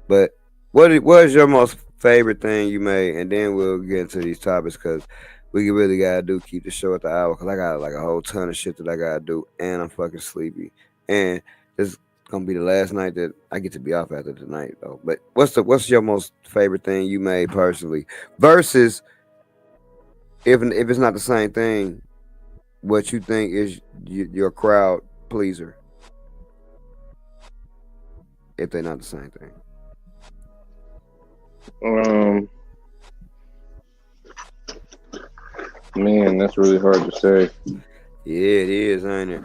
But what is your most favorite thing you made? And then we'll get into these topics because we really gotta keep the show at the hour because I got like a whole ton of shit that I gotta do and I'm fucking sleepy. And this is gonna be the last night that I get to be off after tonight though. But what's your most favorite thing you made personally versus if it's not the same thing, what you think is your crowd pleaser if they're not the same thing. Man, that's really hard to say. Yeah, it is, ain't it?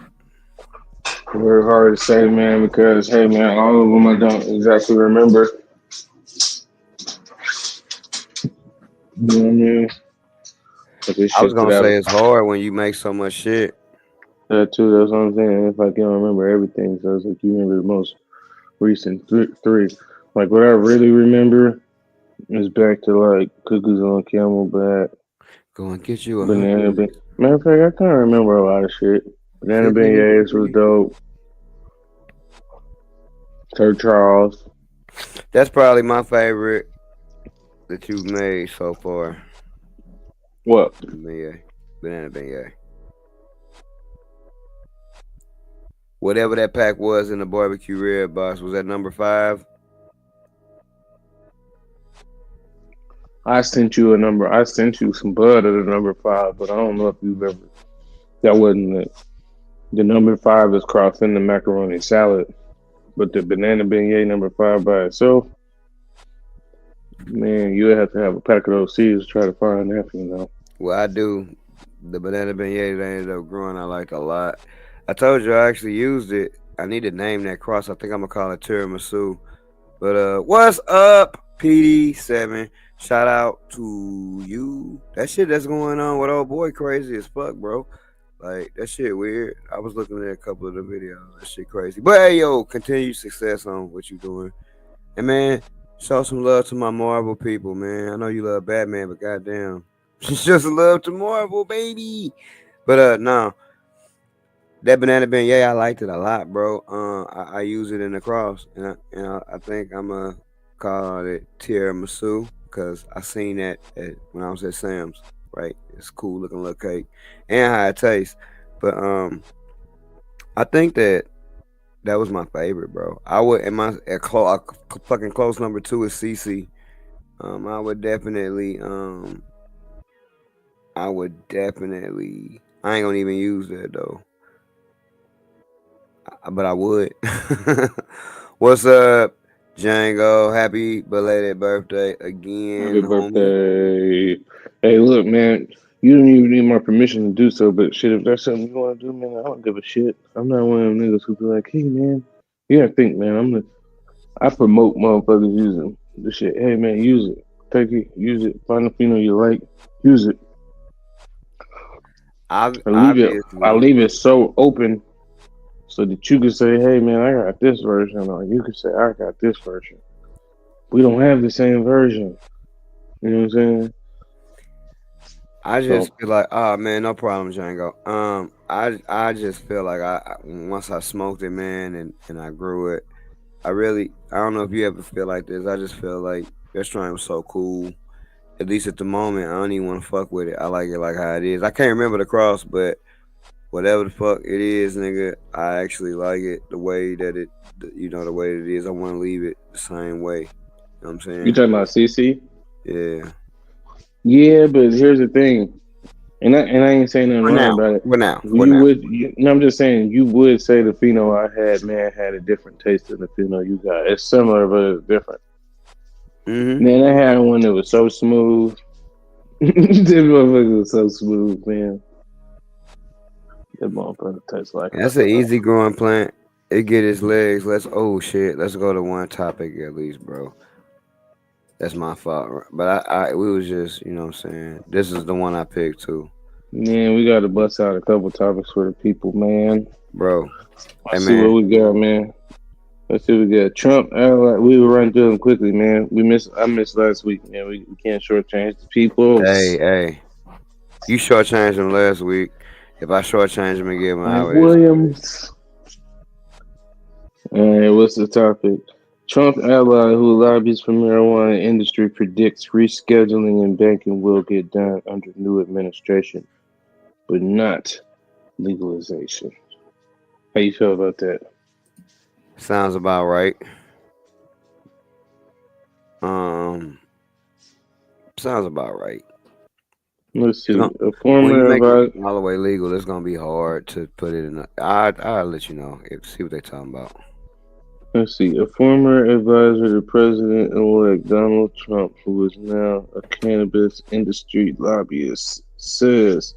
Very hard to say, man, because hey, man, all of them I don't exactly remember. You know what I mean? But this I was shit gonna that say it's hard when you make so much shit. that too. That's what I'm saying. If I can't remember everything, so it's like you remember the most recent three. Like what I really remember is back to like cookies on Camelback, Go and get you banana 100. bean. Matter of fact, I can't remember a lot of shit. Banana beignets was dope. Sir Charles. That's probably my favorite that you've made so far. What? Beignet. Banana beignet. Whatever that pack was in the barbecue red box, was that number 5? I sent you a number. I sent you some bud at the number 5, but I don't know if you've ever. That wasn't it. The number 5 is crossed in the macaroni salad, but the banana beignet number 5 by itself, man, you would have to have a pack of those seeds to try to find that, you know. Well, I do. The banana beignet that ended up growing, I liked a lot. I told you I actually used it. I need to name that cross. I think I'm gonna call it tiramisu. But what's up, PD7? Shout out to you. That shit that's going on with old boy crazy as fuck, bro. Like that shit weird. I was looking at a couple of the videos. That shit crazy. But hey, yo, continued success on what you doing. And man, show some love to my Marvel people, man. I know you love Batman, but goddamn, just love to Marvel, baby. But no, that banana beignet, I liked it a lot, bro. I use it in the cross, and I think I'm gonna call it tiramisu because I seen that when I was at Sam's. Right, it's cool looking little cake and how it tastes. But I think that was my favorite, bro. I would, and my fucking close number 2 is CC. I would definitely, I ain't gonna even use that though. But I would. What's up, Django? Happy belated birthday again. Happy birthday. Hey, look, man, you don't even need my permission to do so, but shit, if that's something you want to do, man, I don't give a shit. I'm not one of them niggas who be like, hey, man, you gotta think, man, I promote motherfuckers using the shit. Hey, man, use it. Take it, use it. Find a female you like, use it. I leave it so open so that you can say, hey, man, I got this version, or you can say, I got this version. We don't have the same version. You know what I'm saying? I just feel like, oh man, no problem, Django. I just feel like I once I smoked it, man, and I grew it. I don't know if you ever feel like this. I just feel like that strain was so cool. At least at the moment, I don't even want to fuck with it. I like it like how it is. I can't remember the cross, but whatever the fuck it is, nigga, I actually like it the way that the way it is. I want to leave it the same way. You know what I'm You saying? talking about CC? Yeah. Yeah, but here's the thing, and I ain't saying nothing For wrong now. about it. For now. For You now. would, no, I'm just saying you would say the pheno I had, man, had a different taste than the pheno you got. It's similar, but it's different. Mm-hmm. Man, I had one that was so smooth. This motherfucker was so smooth, man. That motherfucker tastes like That's an easy growing plant. It get its legs. Let's go to one topic at least, bro. That's my fault. But we was just, you know what I'm saying? This is the one I picked too. Man, we got to bust out a couple topics for the people, man. Bro. Hey Let's see what man. we got, man. Let's see what we got. Trump, we will run through them quickly, man. I missed last week, man. We can't shortchange the people. Hey. You shortchanged him last week. If I shortchange him again, I Mike would just Williams. All right, what's the topic? Trump ally who lobbies for marijuana industry predicts rescheduling and banking will get done under new administration, but not legalization. How you feel about that? sounds about right. Um sounds about right. Let's It's see. gonna, A when you former make it advisor. all the way legal, it's gonna be hard to put it in. I'll let you know. See what they talking about. Let's see. A former advisor to President-elect Donald Trump, who is now a cannabis industry lobbyist, says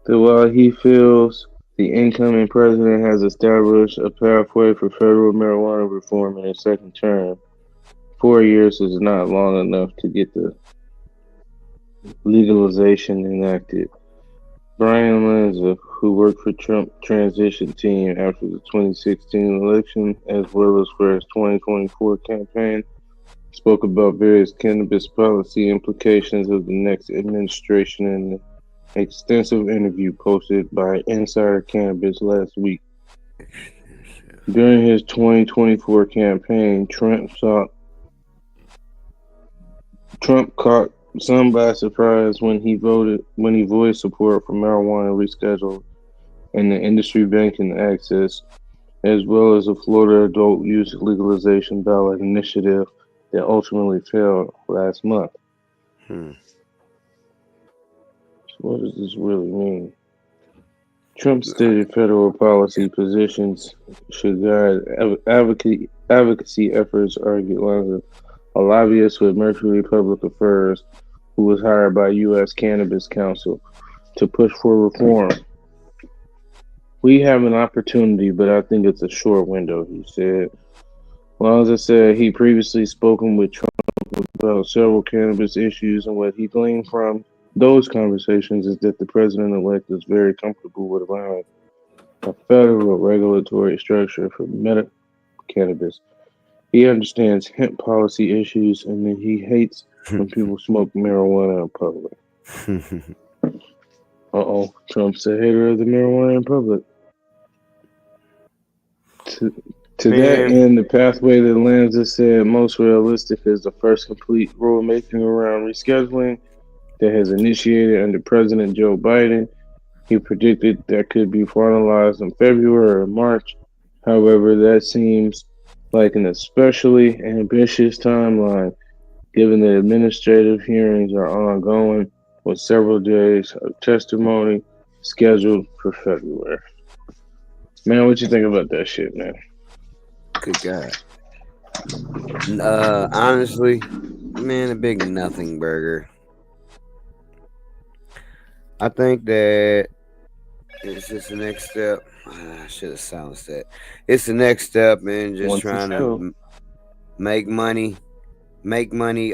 that while he feels the incoming president has established a pathway for federal marijuana reform in his second term, 4 years is not long enough to get the legalization enacted. Brian Lanza, who worked for Trump transition team after the 2016 election as well as for his 2024 campaign, spoke about various cannabis policy implications of the next administration in an extensive interview posted by Insider Cannabis last week. During his 2024 campaign, Trump caught some by surprise when he voiced support for marijuana reschedule and the industry banking access, as well as a Florida adult use legalization ballot initiative that ultimately failed last month. Hmm. So what does this really mean? Trump's stated federal policy positions should guide advocacy efforts, argued Lanza, a lobbyist with Mercury Public Affairs who was hired by U.S. Cannabis Council to push for reform. We have an opportunity, but I think it's a short window, he said. Lanza said he previously spoken with Trump about several cannabis issues, and what he gleaned from those conversations is that the president-elect is very comfortable with allowing a federal regulatory structure for medical cannabis. He understands hemp policy issues, and that he hates when people smoke marijuana in public. Trump's a hater of the marijuana in public. To that Man, end, the pathway that Lanza said most realistic is the first complete rulemaking around rescheduling that has initiated under President Joe Biden. He predicted that could be finalized in February or March. However, that seems like an especially ambitious timeline given that administrative hearings are ongoing with several days of testimony scheduled for February. Man, what you think about that shit, man? good God. Honestly, man, a big nothing burger. I think that it's just the next step. I should have silenced that. It's the next step, man. Just Once trying to show. make money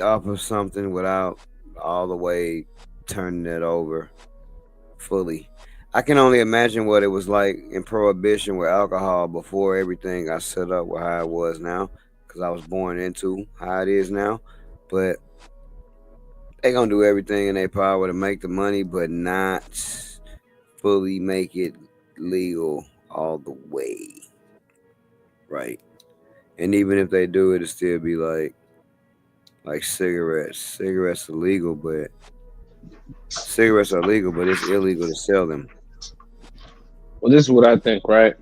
off of something without all the way turning it over fully. I can only imagine what it was like in prohibition with alcohol before everything got set up with how it was now, because I was born into how it is now. But they gonna do everything in their power to make the money, but not fully make it legal all the way, right? And even if they do, it'll still be like cigarettes. Cigarettes are legal, but Cigarettes are legal, but it's illegal to sell them. Well, this is what I think, right?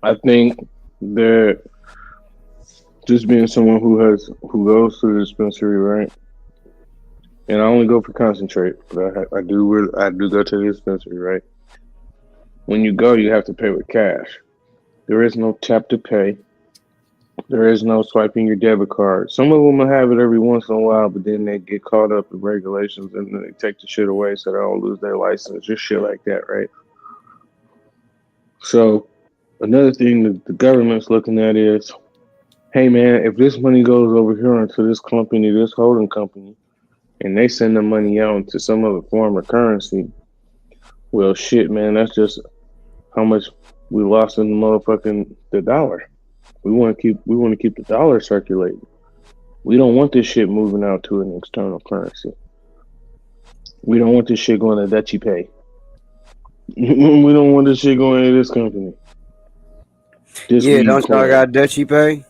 I think that just being someone who goes to the dispensary, right? And I only go for concentrate, but I do go to the dispensary, right? When you go, you have to pay with cash. There is no tap to pay. There is no swiping your debit card. Some of them will have it every once in a while, but then they get caught up in regulations and then they take the shit away so they don't lose their license. Just shit like that, right? So another thing that the government's looking at is, hey man, if this money goes over here into this company, this holding company, and they send the money out into some other form of currency, well shit, man, that's just how much we lost in the motherfucking the dollar. We want to keep the dollar circulating. We don't want this shit moving out to an external currency. We don't want this shit going to Dutchy Pay. We don't want this shit going to this company. This Yeah, weed don't y'all coin. got Dutchy Pay?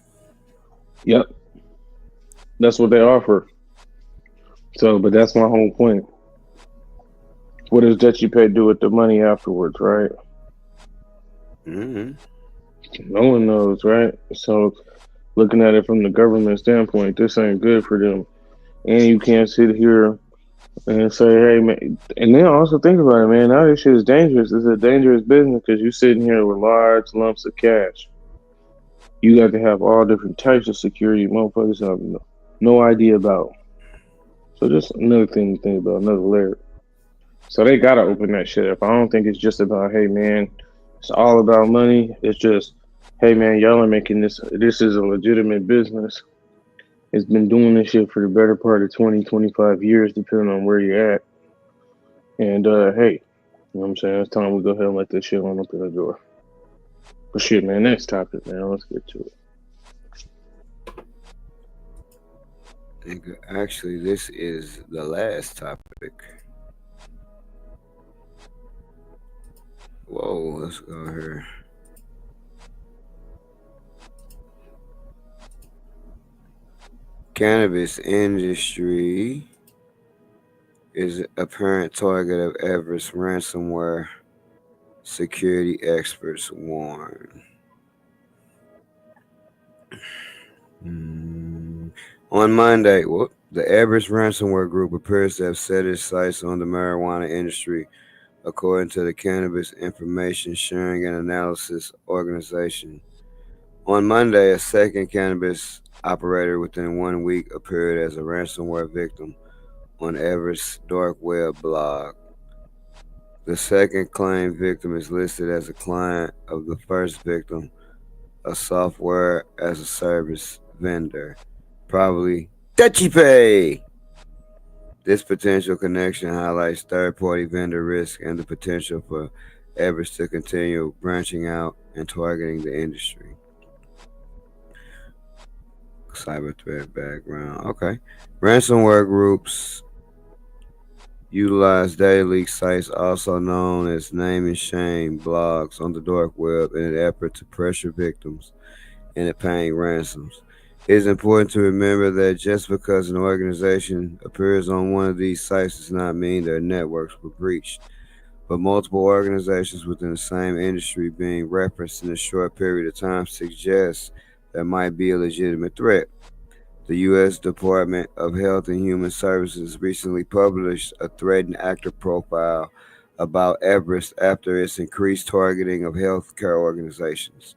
Yep, that's what they offer. So, but that's my whole point. What does Dutchy Pay do with the money afterwards, right? Mm-hmm. No one knows, right? So, looking at it from the government standpoint, this ain't good for them. And you can't sit here and say, hey, man. And then also think about it, man. Now this shit is dangerous. It's a dangerous business because you're sitting here with large lumps of cash. You got to have all different types of security motherfuckers have no idea about. So, just another thing to think about, another layer. So, they got to open that shit up. I don't think it's just about, hey, man, it's all about money. It's just, hey, man, y'all are making this. This is a legitimate business. It's been doing this shit for the better part of 20, 25 years, depending on where you're at. And hey, you know what I'm saying? It's time we go ahead and let this shit on up in the door. But shit, man, next topic, man. Let's get to it. Actually, this is the last topic. Whoa, let's go here. Cannabis industry is apparent target of Everest ransomware, security experts warn. On Monday, the Everest ransomware group appears to have set its sights on the marijuana industry, according to the Cannabis Information Sharing and Analysis Organization. On Monday, a second cannabis operator within 1 week appeared as a ransomware victim on Everest's dark web blog. The second claimed victim is listed as a client of the first victim, a software as a service vendor, probably Dutchy Pay. This potential connection highlights third-party vendor risk and the potential for Everest to continue branching out and targeting the industry. Cyber threat background. Okay. Ransomware groups utilize data leak sites, also known as name and shame blogs, on the dark web in an effort to pressure victims into paying ransoms. It is important to remember that just because an organization appears on one of these sites does not mean their networks were breached, but multiple organizations within the same industry being referenced in a short period of time suggests there might be a legitimate threat. The U.S. Department of Health and Human Services recently published a threatened actor profile about Everest after its increased targeting of healthcare organizations.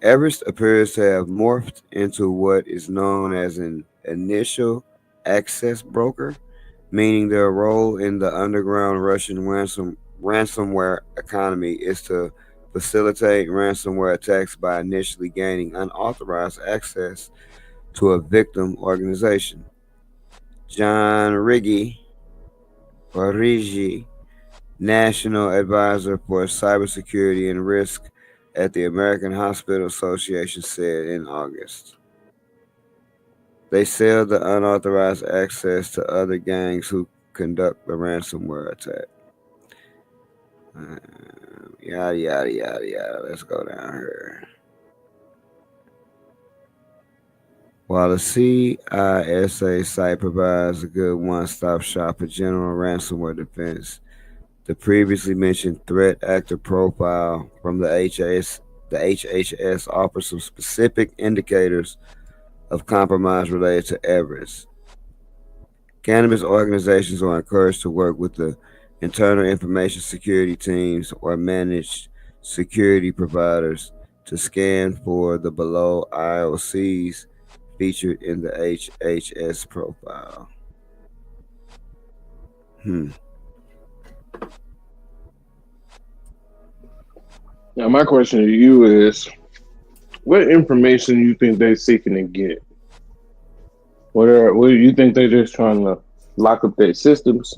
Everest appears to have morphed into what is known as an initial access broker, meaning their role in the underground Russian ransomware economy is to facilitate ransomware attacks by initially gaining unauthorized access to a victim organization. John Rigi, National Advisor for Cybersecurity and Risk at the American Hospital Association, said in August. They sell the unauthorized access to other gangs who conduct the ransomware attack. Yada, yada, yada, yada. Let's go down here. While the CISA site provides a good one-stop shop for general ransomware defense, the previously mentioned threat actor profile from the HHS offers some specific indicators of compromise related to Everest. Cannabis organizations are encouraged to work with the internal information security teams or managed security providers to scan for the below IOCs featured in the HHS profile. Hmm. Now, my question to you is, what information you think they seeking to get? What do you think they just trying to lock up their systems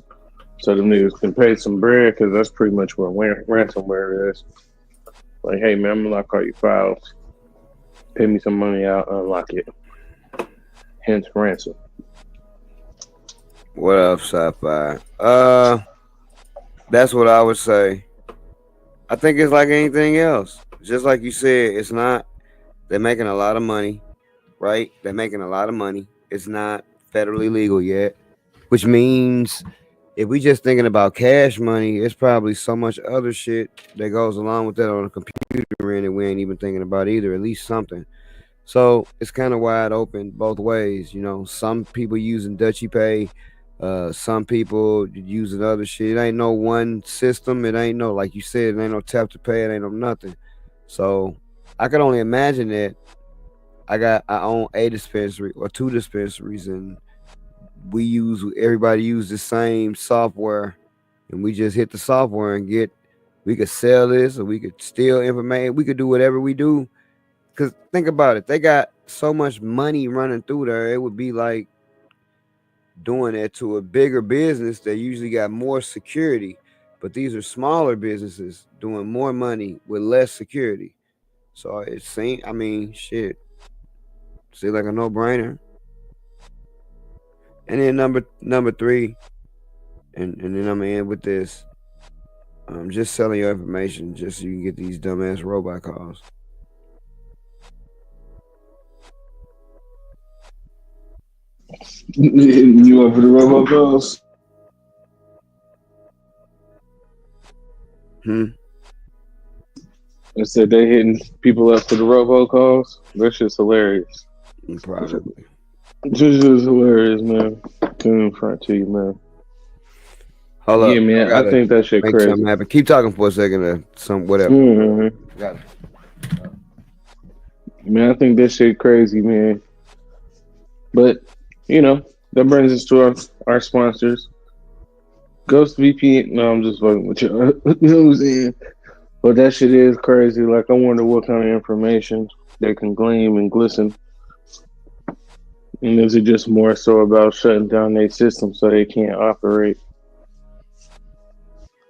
so them niggas can pay some bread? Because that's pretty much what ransomware is. Like, hey man, I'm gonna lock all your files. Pay me some money, I'll unlock it. Hence ransom. What up, sci-fi? That's what I would say. I think it's like anything else. Just like you said, it's not. They're making a lot of money, right? They're making a lot of money. It's not federally legal yet, which means if we just thinking about cash money, it's probably so much other shit that goes along with that on the computer end that we ain't even thinking about either. At least something. So it's kind of wide open both ways. You know, some people using Dutchy Pay, some people using other shit. It ain't no one system. It ain't no, like you said, it ain't no tap to pay. It ain't no nothing. So I can only imagine that I own a dispensary or two dispensaries, and everybody use the same software, and we just hit the software and we could sell this or we could steal information. We could do whatever we do. Cause think about it, they got so much money running through there. It would be like doing that to a bigger business that usually got more security, but these are smaller businesses doing more money with less security. So it seems, I mean, shit, seems like a no-brainer. And then number three, and then I'm gonna end with this. Just selling your information just so you can get these dumbass robot calls. You up for the robocalls? I said they hitting people up for the robocalls. That shit's hilarious. Probably. This is hilarious, man. Coming in front to you, man. Hold up. Yeah, man. I think that shit make crazy. something happen. Keep talking for a second or some whatever. Mm-hmm. Got it. Man, I think that shit crazy, man. But you know, that brings us to our sponsors. Ghost VPN. No, I'm just fucking with you. You know what I'm saying? But that shit is crazy. Like, I wonder what kind of information they can glean and glisten. And is it just more so about shutting down their system so they can't operate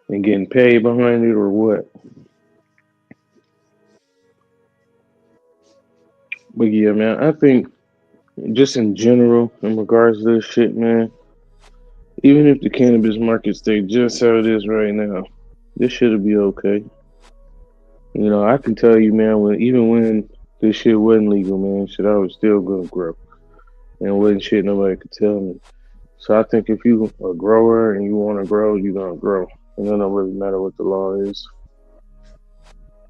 and getting paid behind it, or what? But yeah, man, I think just in general, in regards to this shit, man, even if the cannabis market stays just how it is right now, this shit'll be okay. You know, I can tell you, man, even when this shit wasn't legal, man, shit, I was still gonna grow. And wasn't shit nobody could tell me. So I think if you a grower and you want to grow, you're gonna grow. And it don't really matter what the law is.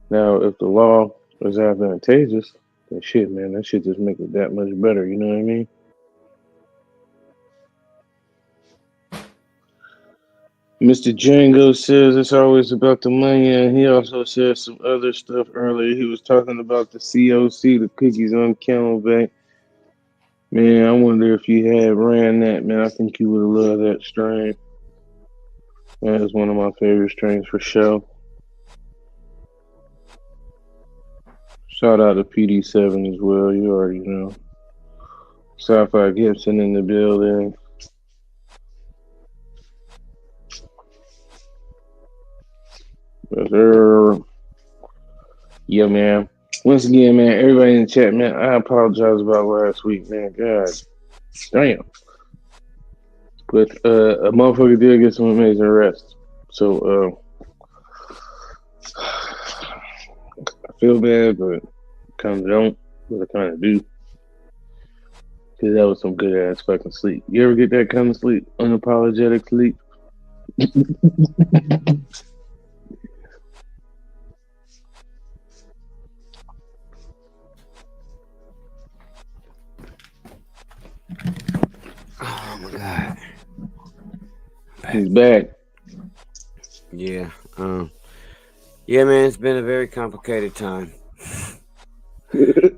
Now, if the law is advantageous, then shit, man, that shit just make it that much better. You know what I mean? Mr. Django says it's always about the money, and he also said some other stuff earlier. He was talking about the COC, the cookies on Camelback. Man, I wonder if you had ran that, man. I think you would have loved that strain. That is one of my favorite strains for sure. Shout out to PD7 as well. You already know. Sci-Fi Gibson in the building. Yeah, man. Once again, man, everybody in the chat, man, I apologize about last week, man. God damn. But a motherfucker did get some amazing rest. So I feel bad, but kind of don't, but I kind of do. Cause that was some good ass fucking sleep. You ever get that kind of sleep? Unapologetic sleep? Oh my god. He's back. Yeah. Yeah, man, it's been a very complicated time. Very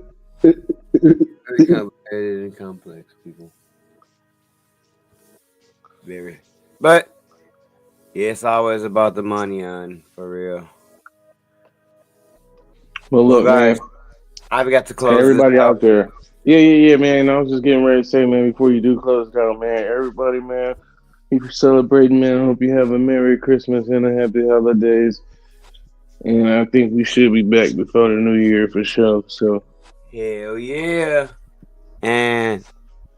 complicated and complex, people. Very. But yeah, it's always about the money, on for real. Well, look, guys, man. I've got to close. Everybody out there. Yeah, man. I was just getting ready to say, man, before you do close down, man, everybody, man, if you're celebrating, man, I hope you have a Merry Christmas and a Happy Holidays. And I think we should be back before the New Year for sure. So, hell yeah. And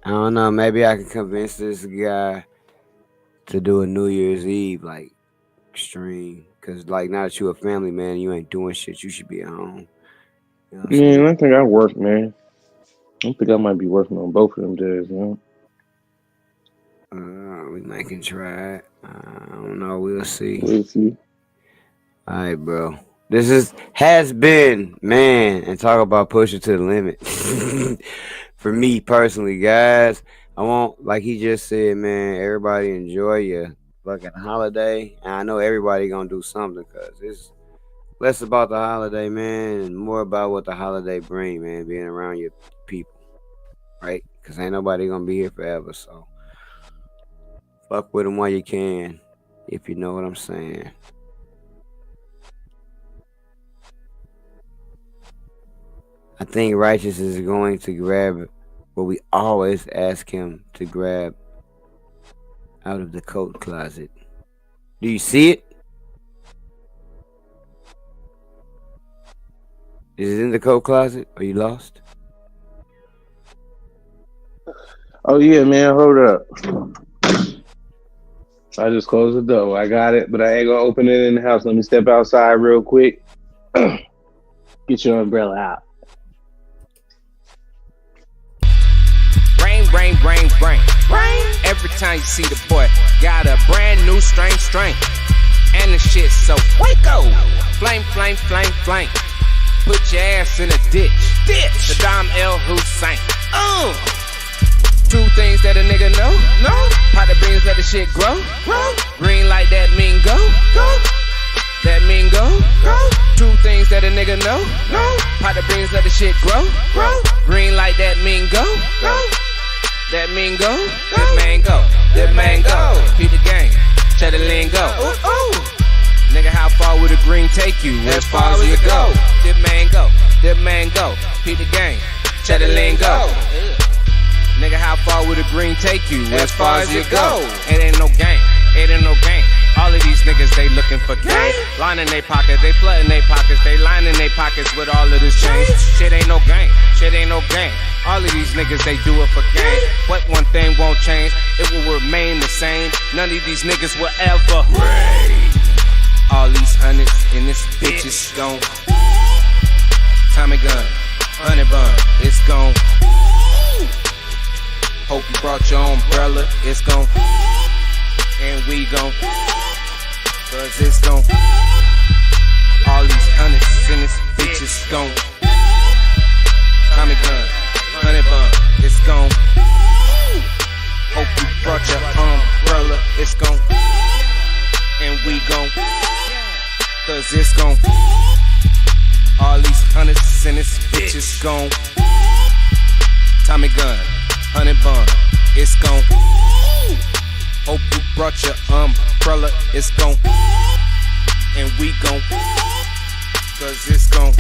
I don't know, maybe I can convince this guy to do a New Year's Eve, like, stream. Because, like, now that you're a family man, you ain't doing shit, you should be at home. You know what I'm saying? man, I think I work, man. I think I might be working on both of them days, man. We might can try it. I don't know. We'll see. We'll see. All right, bro. This has been, man, and talk about pushing to the limit. For me personally, guys, I want, like he just said, man, everybody enjoy your fucking holiday. And I know everybody gonna do something because it's less about the holiday, man, and more about what the holiday bring, man, being around your people, right? Because ain't nobody gonna be here forever, so fuck with them while you can, if you know what I'm saying. I think Righteous is going to grab what we always ask him to grab out of the coat closet. Do you see it? Is it in the coat closet? Are you lost? Oh, yeah, man. Hold up. I just closed the door. I got it, but I ain't going to open it in the house. Let me step outside real quick. Get your umbrella out. Rain. Every time you see the boy, got a brand new strain. And the shit so Waco. Flame. Put your ass in a ditch. Saddam El Hussein. Two things that a nigga know. Pot the beans, let the shit grow. Green like that mean go. That mean go. Two things that a nigga know. Pot the beans, let the shit grow. Green like that mean go. That mean go. That mango. Keep the game. Check the lingo. Nigga, how far would a green take you? As far as you go. That mango. Keep the game. Check the lingo. Nigga, how far would a green take you? As far as you go. It ain't no game. All of these niggas, they looking for game. Lining they pockets, they flooding they pockets, they lining they pockets with all of this change. Shit ain't no game. All of these niggas, they do it for game. But one thing won't change, it will remain the same. None of these niggas will ever rain. All these hundreds in this bitch is gone. Tommy gun, honey bun, it's gone. Hope you brought your umbrella, it's gone. And we gon' cause it's gon' all these hundreds in this bitch is gon' Tommy gun, honey bun, it's gon' hope you brought your umbrella, it's gon' and we gon' cause it's gon' all these hundreds in this bitch is gon' Tommy gun, honey bun, it's gon' hope you brought your umbrella, it's gon' and we gon' cause it's gon'